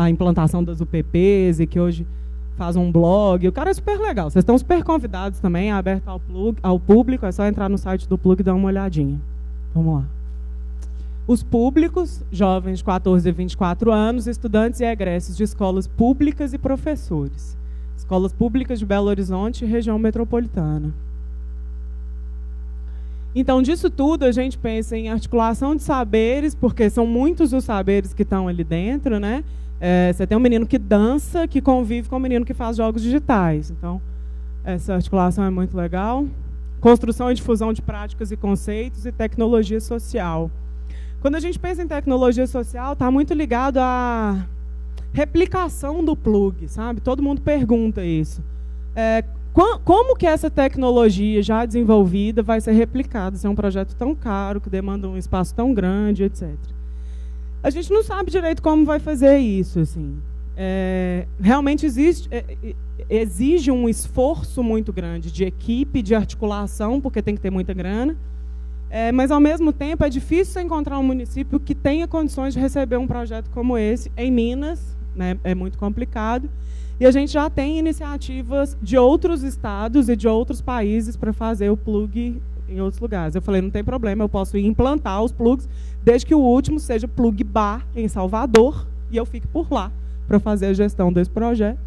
implantação das UPPs e que hoje faz um blog. O cara é super legal. Vocês estão super convidados também, é aberto ao público. É só entrar no site do Plug e dar uma olhadinha. Vamos lá. Os públicos, jovens de 14 a 24 anos, estudantes e egressos de escolas públicas e professores. Escolas públicas de Belo Horizonte e região metropolitana. Então, disso tudo, a gente pensa em articulação de saberes, porque são muitos os saberes que estão ali dentro, né? Você tem um menino que dança, que convive com um menino que faz jogos digitais. Então, essa articulação é muito legal. Construção e difusão de práticas e conceitos e tecnologia social. Quando a gente pensa em tecnologia social, está muito ligado à replicação do plug, sabe? Todo mundo pergunta isso. Como que essa tecnologia já desenvolvida vai ser replicada? Isso é um projeto tão caro, que demanda um espaço tão grande, etc. A gente não sabe direito como vai fazer isso. Assim. Realmente exige um esforço muito grande de equipe, de articulação, porque tem que ter muita grana. Mas, ao mesmo tempo, é difícil encontrar um município que tenha condições de receber um projeto como esse. Em Minas, né, é muito complicado. E a gente já tem iniciativas de outros estados e de outros países para fazer o plug em outros lugares. Eu falei, não tem problema, eu posso ir implantar os plugs, desde que o último seja plug bar em Salvador, e eu fique por lá para fazer a gestão desse projeto.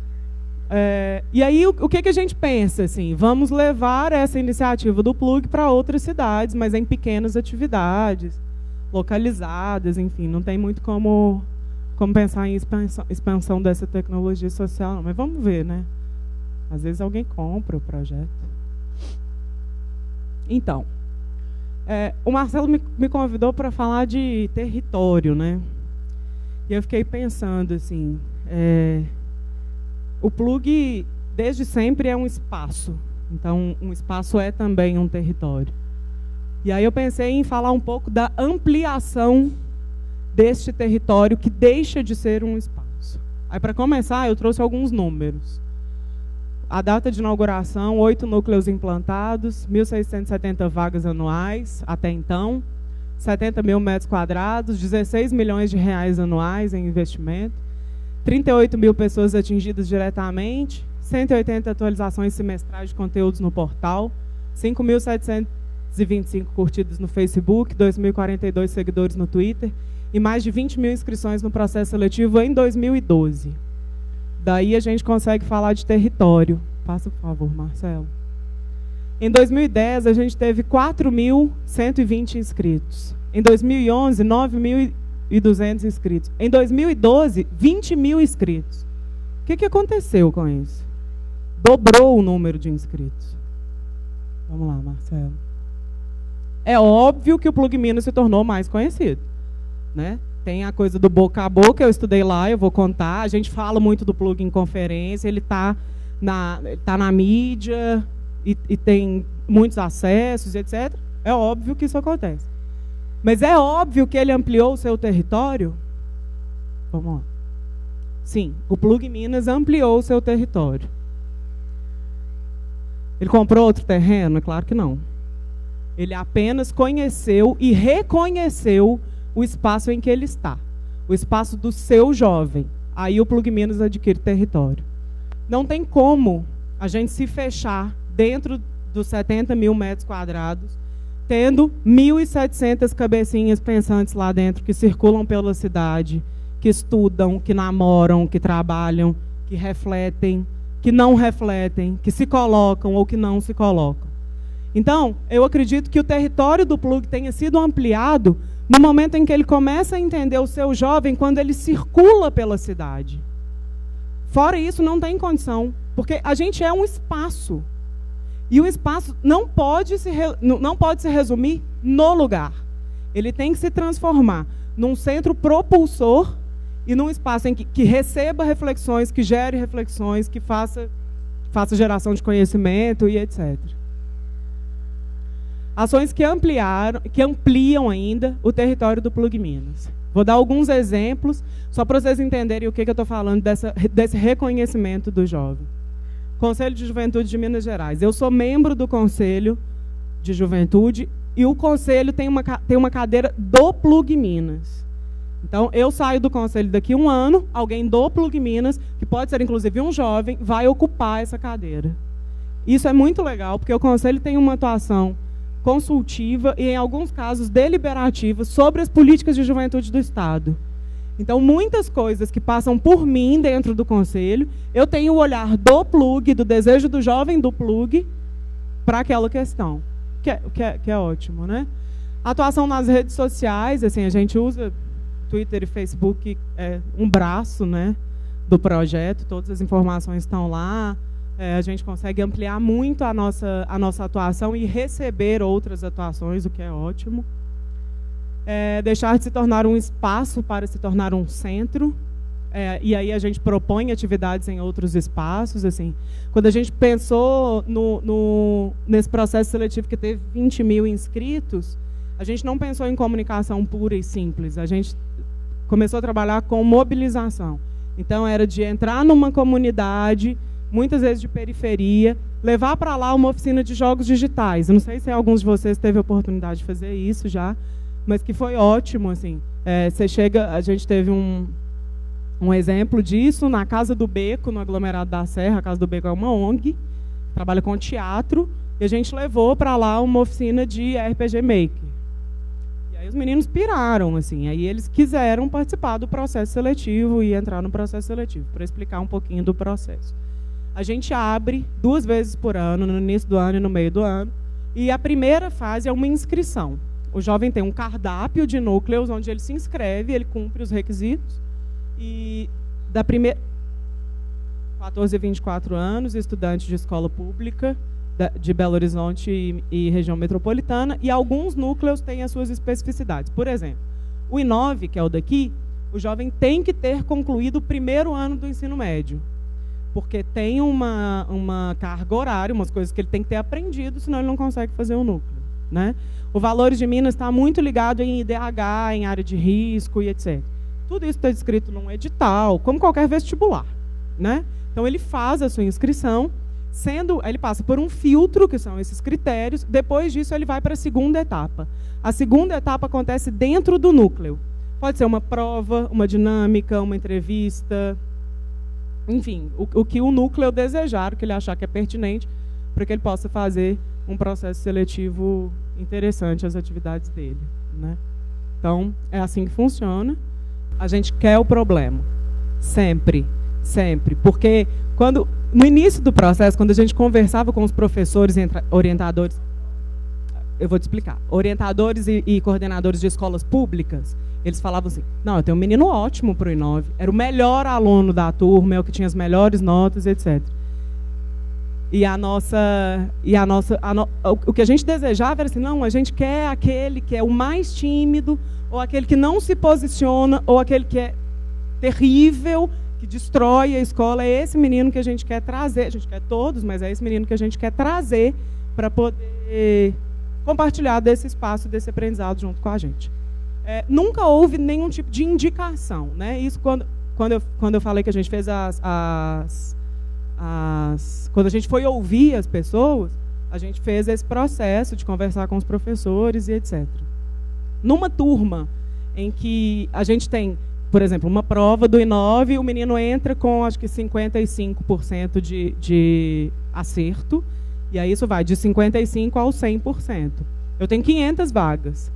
E aí, o que a gente pensa? Assim, vamos levar essa iniciativa do plug para outras cidades, mas em pequenas atividades, localizadas, enfim, não tem muito como pensar em expansão dessa tecnologia social, não. Mas vamos ver, né? Às vezes alguém compra o projeto. Então, o Marcelo me convidou para falar de território, né? E eu fiquei pensando, assim, o plug, desde sempre, é um espaço. Então, um espaço é também um território. E aí eu pensei em falar um pouco da ampliação deste território que deixa de ser um espaço. Aí, para começar, eu trouxe alguns números. A data de inauguração, 8 núcleos implantados, 1.670 vagas anuais, até então, 70 mil metros quadrados, 16 milhões de reais anuais em investimento, 38 mil pessoas atingidas diretamente, 180 atualizações semestrais de conteúdos no portal, 5.725 curtidas no Facebook, 2.042 seguidores no Twitter, e mais de 20 mil inscrições no processo seletivo em 2012. Daí a gente consegue falar de território. Passa, por favor, Marcelo. Em 2010, a gente teve 4.120 inscritos. Em 2011, 9.200 inscritos. Em 2012, 20 mil inscritos. O que aconteceu com isso? Dobrou o número de inscritos. Vamos lá, Marcelo. É óbvio que o Plug Minas se tornou mais conhecido. Né? Tem a coisa do boca a boca, eu estudei lá, eu vou contar. A gente fala muito do plug em conferência, ele está na mídia e tem muitos acessos, etc. É óbvio que isso acontece. Mas é óbvio que ele ampliou o seu território? Vamos lá. Sim, o Plug Minas ampliou o seu território. Ele comprou outro terreno? Claro que não. Ele apenas conheceu e reconheceu o espaço em que ele está, o espaço do seu jovem. Aí o Plug Minas adquire território. Não tem como a gente se fechar dentro dos 70 mil metros quadrados, tendo 1.700 cabecinhas pensantes lá dentro, que circulam pela cidade, que estudam, que namoram, que trabalham, que refletem, que não refletem, que se colocam ou que não se colocam. Então, eu acredito que o território do Plug tenha sido ampliado no momento em que ele começa a entender o seu jovem, quando ele circula pela cidade. Fora isso, não tem condição, porque a gente é um espaço. E o espaço não pode se resumir no lugar. Ele tem que se transformar num centro propulsor e num espaço em que receba reflexões, que gere reflexões, que faça geração de conhecimento e etc. Ações que ampliam ainda o território do Plug Minas. Vou dar alguns exemplos, só para vocês entenderem o que eu estou falando desse reconhecimento do jovem. Conselho de Juventude de Minas Gerais. Eu sou membro do Conselho de Juventude e o Conselho tem uma cadeira do Plug Minas. Então, eu saio do Conselho daqui a um ano, alguém do Plug Minas, que pode ser inclusive um jovem, vai ocupar essa cadeira. Isso é muito legal, porque o Conselho tem uma atuação consultiva e, em alguns casos, deliberativa sobre as políticas de juventude do Estado. Então, muitas coisas que passam por mim dentro do Conselho, eu tenho o olhar do Plug, do desejo do jovem do Plug, para aquela questão. que é ótimo, né? Atuação nas redes sociais, assim, a gente usa Twitter e Facebook, um braço, né, do projeto, todas as informações estão lá, a gente consegue ampliar muito a nossa atuação e receber outras atuações, o que é ótimo. Deixar de se tornar um espaço para se tornar um centro, e aí a gente propõe atividades em outros espaços. Assim. Quando a gente pensou nesse processo seletivo que teve 20 mil inscritos, a gente não pensou em comunicação pura e simples, a gente começou a trabalhar com mobilização. Então, era de entrar numa comunidade, muitas vezes de periferia, levar para lá uma oficina de jogos digitais. Eu não sei se alguns de vocês teve a oportunidade de fazer isso já, mas que foi ótimo. Assim. Você chega, a gente teve um exemplo disso na Casa do Beco, no aglomerado da Serra. A Casa do Beco é uma ONG, trabalha com teatro, e a gente levou para lá uma oficina de RPG Maker. E aí os meninos piraram, assim, aí eles quiseram participar do processo seletivo e entrar no processo seletivo, para explicar um pouquinho do processo. A gente abre 2 vezes por ano, no início do ano e no meio do ano, e a primeira fase é uma inscrição. O jovem tem um cardápio de núcleos onde ele se inscreve, ele cumpre os requisitos, e da primeira 14 a 24 anos, estudante de escola pública de Belo Horizonte e região metropolitana, e alguns núcleos têm as suas especificidades. Por exemplo, o I9, que é o daqui, o jovem tem que ter concluído o 1º ano do ensino médio, porque tem uma carga horária, umas coisas que ele tem que ter aprendido, senão ele não consegue fazer o núcleo, né? O Valores de Minas está muito ligado em IDH, em área de risco e etc. Tudo isso está descrito num edital, como qualquer vestibular, né? Então, ele faz a sua inscrição, ele passa por um filtro, que são esses critérios. Depois disso, ele vai para a segunda etapa. A segunda etapa acontece dentro do núcleo. Pode ser uma prova, uma dinâmica, uma entrevista, enfim, o que o núcleo desejar, o que ele achar que é pertinente, para que ele possa fazer um processo seletivo interessante às atividades dele, né? Então, é assim que funciona. A gente quer o problema, sempre, sempre, porque no início do processo, quando a gente conversava com os professores e orientadores, eu vou te explicar, orientadores e coordenadores de escolas públicas, eles falavam assim, não, eu tenho um menino ótimo para o I9, era o melhor aluno da turma, é o que tinha as melhores notas, etc. O que a gente desejava era assim, não, a gente quer aquele que é o mais tímido, ou aquele que não se posiciona, ou aquele que é terrível, que destrói a escola. É esse menino que a gente quer trazer, a gente quer todos, mas é esse menino que a gente quer trazer para poder compartilhar desse espaço, desse aprendizado junto com a gente. Nunca houve nenhum tipo de indicação, né? Isso quando eu falei que a gente fez quando a gente foi ouvir as pessoas, a gente fez esse processo de conversar com os professores e etc. Numa turma em que a gente tem, por exemplo, uma prova do I9, o menino entra com, acho que, 55% de acerto, e aí isso vai de 55% ao 100%. Eu tenho 500 vagas.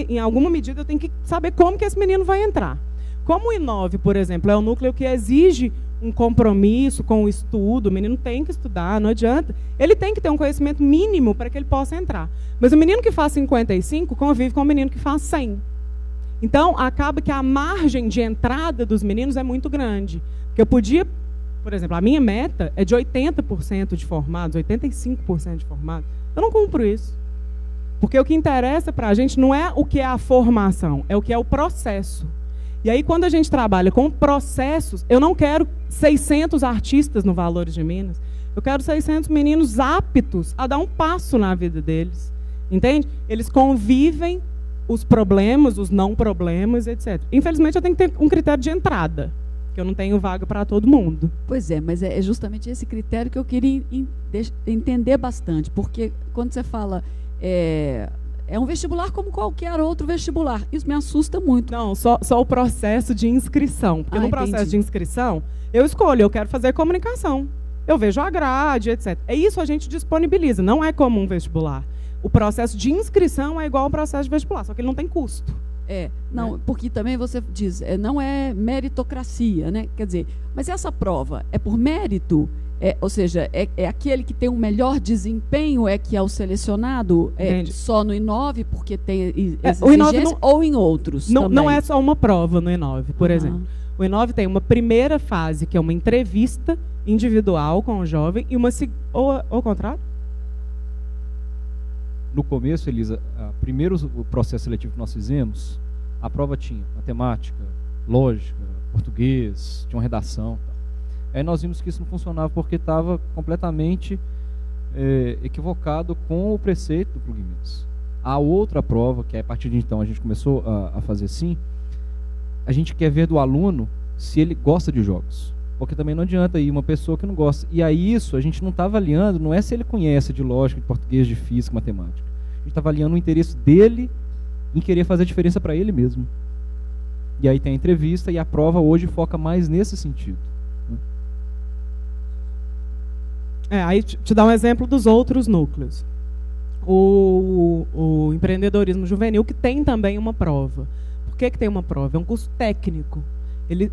Em alguma medida, eu tenho que saber como que esse menino vai entrar. Como o I9, por exemplo, é um núcleo que exige um compromisso com o estudo, o menino tem que estudar, não adianta. Ele tem que ter um conhecimento mínimo para que ele possa entrar. Mas o menino que faz 55 convive com o menino que faz 100. Então, acaba que a margem de entrada dos meninos é muito grande. Porque eu podia, por exemplo, a minha meta é de 80% de formados, 85% de formados. Eu não cumpro isso. Porque o que interessa para a gente não é o que é a formação, é o que é o processo. E aí, quando a gente trabalha com processos, eu não quero 600 artistas no Valores de Minas, eu quero 600 meninos aptos a dar um passo na vida deles. Entende? Eles convivem os problemas, os não problemas, etc. Infelizmente, eu tenho que ter um critério de entrada, que eu não tenho vaga para todo mundo. Pois é, mas é justamente esse critério que eu queria entender bastante, porque quando você fala... É um vestibular como qualquer outro vestibular. Isso me assusta muito. Não, só o processo de inscrição. Porque no processo de inscrição, eu escolho, eu quero fazer comunicação. Eu vejo a grade, etc. É isso a gente disponibiliza, não é como um vestibular. O processo de inscrição é igual ao processo de vestibular, só que ele não tem custo. Não, porque também você diz, não é meritocracia, né? Quer dizer, mas essa prova é por mérito? Ou seja, é aquele que tem um melhor desempenho que é o selecionado só no I9, porque tem exigência, ou em outros também? Não é só uma prova no I9, por exemplo. O I9 tem uma primeira fase, que é uma entrevista individual com o jovem, e uma... Ou ao contrário? No começo, Elisa, primeiro o processo seletivo que nós fizemos, a prova tinha matemática, lógica, português, tinha uma redação. Aí nós vimos que isso não funcionava porque estava completamente equivocado com o preceito do Plug Minas. A outra prova, que a partir de então a gente começou a fazer assim, a gente quer ver do aluno se ele gosta de jogos. Porque também não adianta ir uma pessoa que não gosta. E aí isso a gente não está avaliando, não é se ele conhece de lógica, de português, de física, matemática. A gente está avaliando o interesse dele em querer fazer a diferença para ele mesmo. E aí tem a entrevista e a prova hoje foca mais nesse sentido. Aí te dá um exemplo dos outros núcleos. O empreendedorismo juvenil, que tem também uma prova. Por que tem uma prova? É um curso técnico.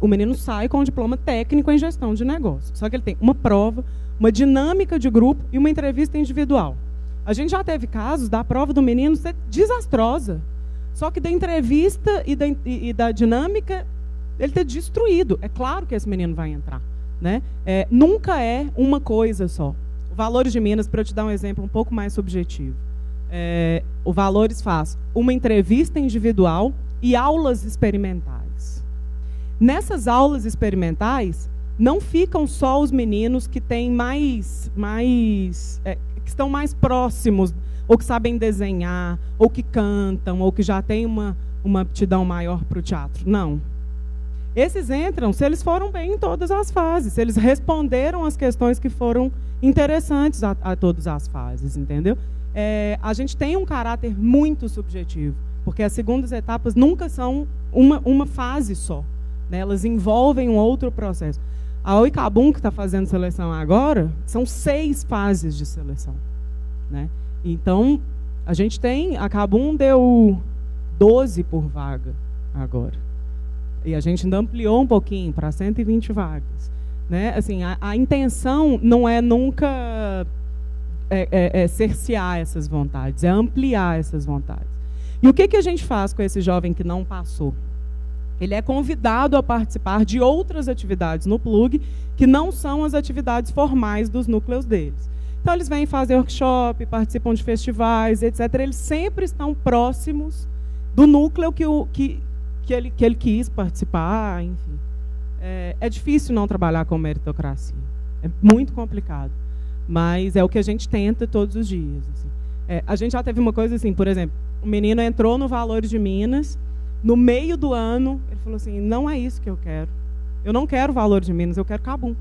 O menino sai com um diploma técnico em gestão de negócio. Só que ele tem uma prova, uma dinâmica de grupo e uma entrevista individual. A gente já teve casos da prova do menino ser desastrosa. Só que da entrevista e da dinâmica, ele ter destruído. É claro que esse menino vai entrar. Né? Nunca é uma coisa só. O Valores de Minas, para eu te dar um exemplo um pouco mais subjetivo, o Valores faz uma entrevista individual e aulas experimentais. Nessas aulas experimentais, não ficam só os meninos que têm que estão mais próximos, ou que sabem desenhar, ou que cantam, ou que já têm uma aptidão maior para o teatro. Não. Esses entram se eles foram bem em todas as fases, se eles responderam as questões que foram interessantes a todas as fases, entendeu? A gente tem um caráter muito subjetivo, porque as segundas etapas nunca são uma fase só. Né? Elas envolvem um outro processo. A Oicabum, que está fazendo seleção agora, são 6 fases de seleção. Né? Então, a gente tem... A Cabum deu 12 por vaga agora. E a gente ainda ampliou um pouquinho para 120 vagas. Né? Assim, a intenção não é nunca cercear essas vontades, é ampliar essas vontades. E o que a gente faz com esse jovem que não passou? Ele é convidado a participar de outras atividades no Plug, que não são as atividades formais dos núcleos deles. Então, eles vêm fazer workshop, participam de festivais, etc. Eles sempre estão próximos do núcleo que ele quis participar, enfim. É difícil não trabalhar com meritocracia. É muito complicado. Mas é o que a gente tenta todos os dias. Assim. A gente já teve uma coisa assim, por exemplo, um menino entrou no Valores de Minas, no meio do ano, ele falou assim, não é isso que eu quero. Eu não quero Valores de Minas, eu quero Cabum.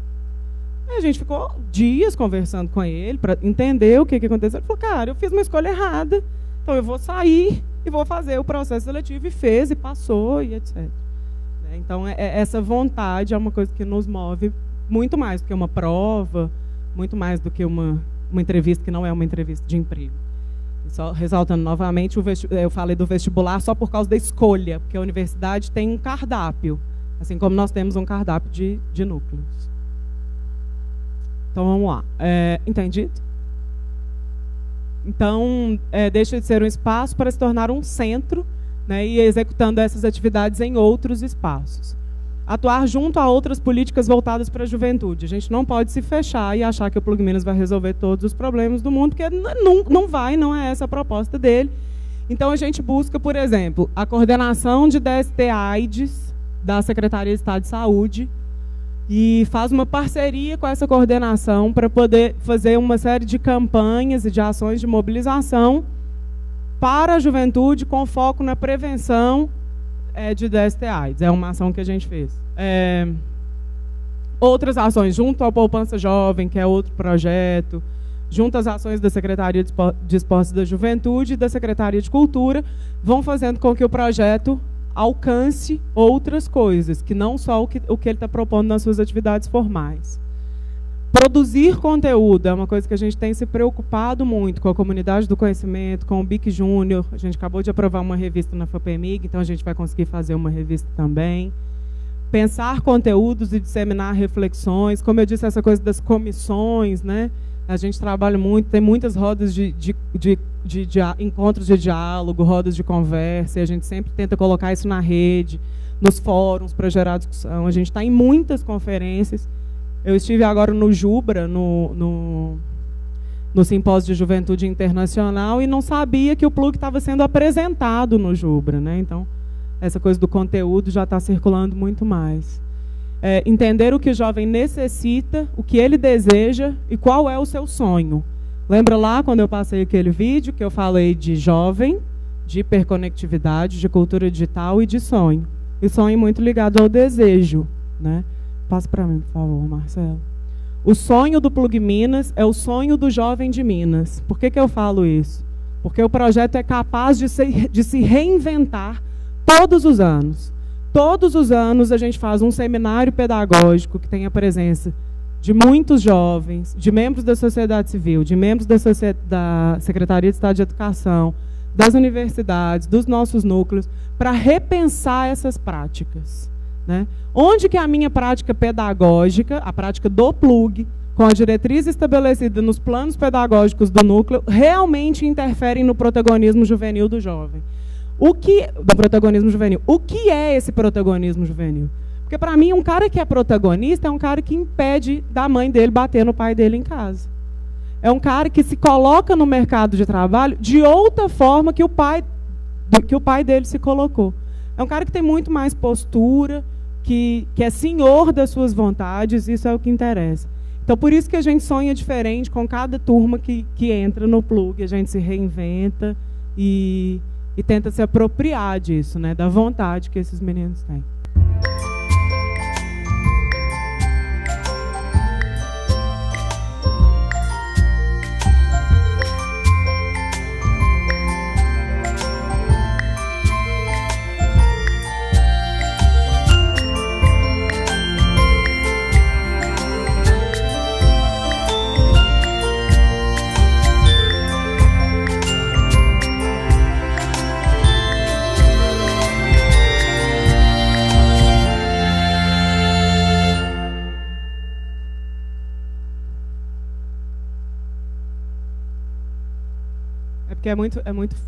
Aí a gente ficou dias conversando com ele para entender o que aconteceu. Ele falou, cara, eu fiz uma escolha errada, então eu vou sair e vou fazer o processo seletivo. E fez, e passou, e etc. Então, essa vontade é uma coisa que nos move muito mais do que uma prova, muito mais do que uma entrevista que não é uma entrevista de emprego. Só ressaltando novamente, eu falei do vestibular só por causa da escolha, porque a universidade tem um cardápio, assim como nós temos um cardápio de núcleos. Então, vamos lá. Entendido? Então, deixa de ser um espaço para se tornar um centro, né, e executando essas atividades em outros espaços. Atuar junto a outras políticas voltadas para a juventude. A gente não pode se fechar e achar que o Plug Minas vai resolver todos os problemas do mundo, porque não vai, não é essa a proposta dele. Então, a gente busca, por exemplo, a coordenação de DST-AIDS da Secretaria de Estado de Saúde e faz uma parceria com essa coordenação para poder fazer uma série de campanhas e de ações de mobilização para a juventude com foco na prevenção de DST-AIDS. É uma ação que a gente fez. Outras ações, junto ao Poupança Jovem, que é outro projeto, junto às ações da Secretaria de Esportes da Juventude e da Secretaria de Cultura, vão fazendo com que o projeto alcance outras coisas, que não só o que ele está propondo nas suas atividades formais. Produzir conteúdo é uma coisa que a gente tem se preocupado muito com a comunidade do conhecimento, com o BIC Júnior. A gente acabou de aprovar uma revista na FAPEMIG, então a gente vai conseguir fazer uma revista também. Pensar conteúdos e disseminar reflexões. Como eu disse, essa coisa das comissões, né? A gente trabalha muito, tem muitas rodas de encontros de diálogo, rodas de conversa, e a gente sempre tenta colocar isso na rede, nos fóruns, para gerar discussão. A gente está em muitas conferências. Eu estive agora no Jubra, no Simpósio de Juventude Internacional, e não sabia que o Plug estava sendo apresentado no Jubra, né? Então, essa coisa do conteúdo já está circulando muito mais. Entender o que o jovem necessita, o que ele deseja e qual é o seu sonho. Lembra lá quando eu passei aquele vídeo que eu falei de jovem, de hiperconectividade, de cultura digital e de sonho. E sonho muito ligado ao desejo, né? Passa para mim, por favor, Marcelo. O sonho do Plug Minas é o sonho do jovem de Minas. Por que eu falo isso? Porque o projeto é capaz de se reinventar todos os anos. Todos os anos a gente faz um seminário pedagógico que tem a presença de muitos jovens, de membros da sociedade civil, de membros da Secretaria de Estado de Educação, das universidades, dos nossos núcleos, para repensar essas práticas, né? Onde que a minha prática pedagógica, a prática do Plug, com a diretriz estabelecida nos planos pedagógicos do núcleo, realmente interferem no protagonismo juvenil do jovem? Do protagonismo juvenil. O que é esse protagonismo juvenil? Porque, para mim, um cara que é protagonista é um cara que impede da mãe dele bater no pai dele em casa. É um cara que se coloca no mercado de trabalho de outra forma que o pai dele se colocou. É um cara que tem muito mais postura, que é senhor das suas vontades, isso é o que interessa. Então, por isso que a gente sonha diferente com cada turma que entra no Plug, a gente se reinventa e tenta se apropriar disso, né, da vontade que esses meninos têm.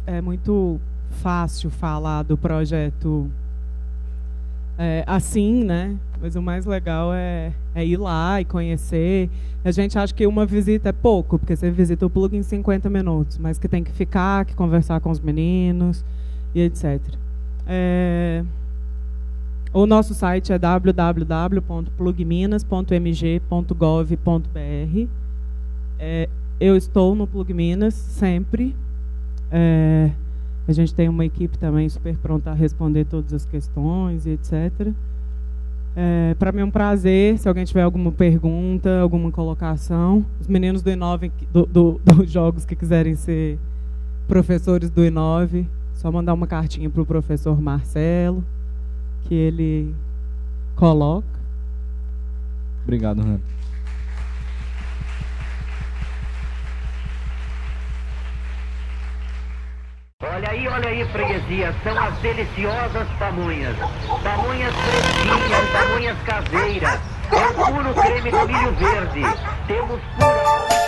É muito fácil falar do projeto assim, né? Mas o mais legal é ir lá e conhecer. A gente acha que uma visita é pouco, porque você visita o Plug em 50 minutos, mas que tem que ficar, que conversar com os meninos e etc. O nosso site é www.plugminas.mg.gov.br. Eu estou no Plug Minas sempre. A gente tem uma equipe também super pronta a responder todas as questões e etc. Para mim é um prazer, se alguém tiver alguma pergunta, alguma colocação. Os meninos do I9, dos jogos que quiserem ser professores do I9, só mandar uma cartinha para o professor Marcelo, que ele coloca. Obrigado, Renan. Olha aí, freguesia, são as deliciosas pamonhas. Pamonhas fresquinhas, pamonhas caseiras. É o puro creme do milho verde. Temos puro...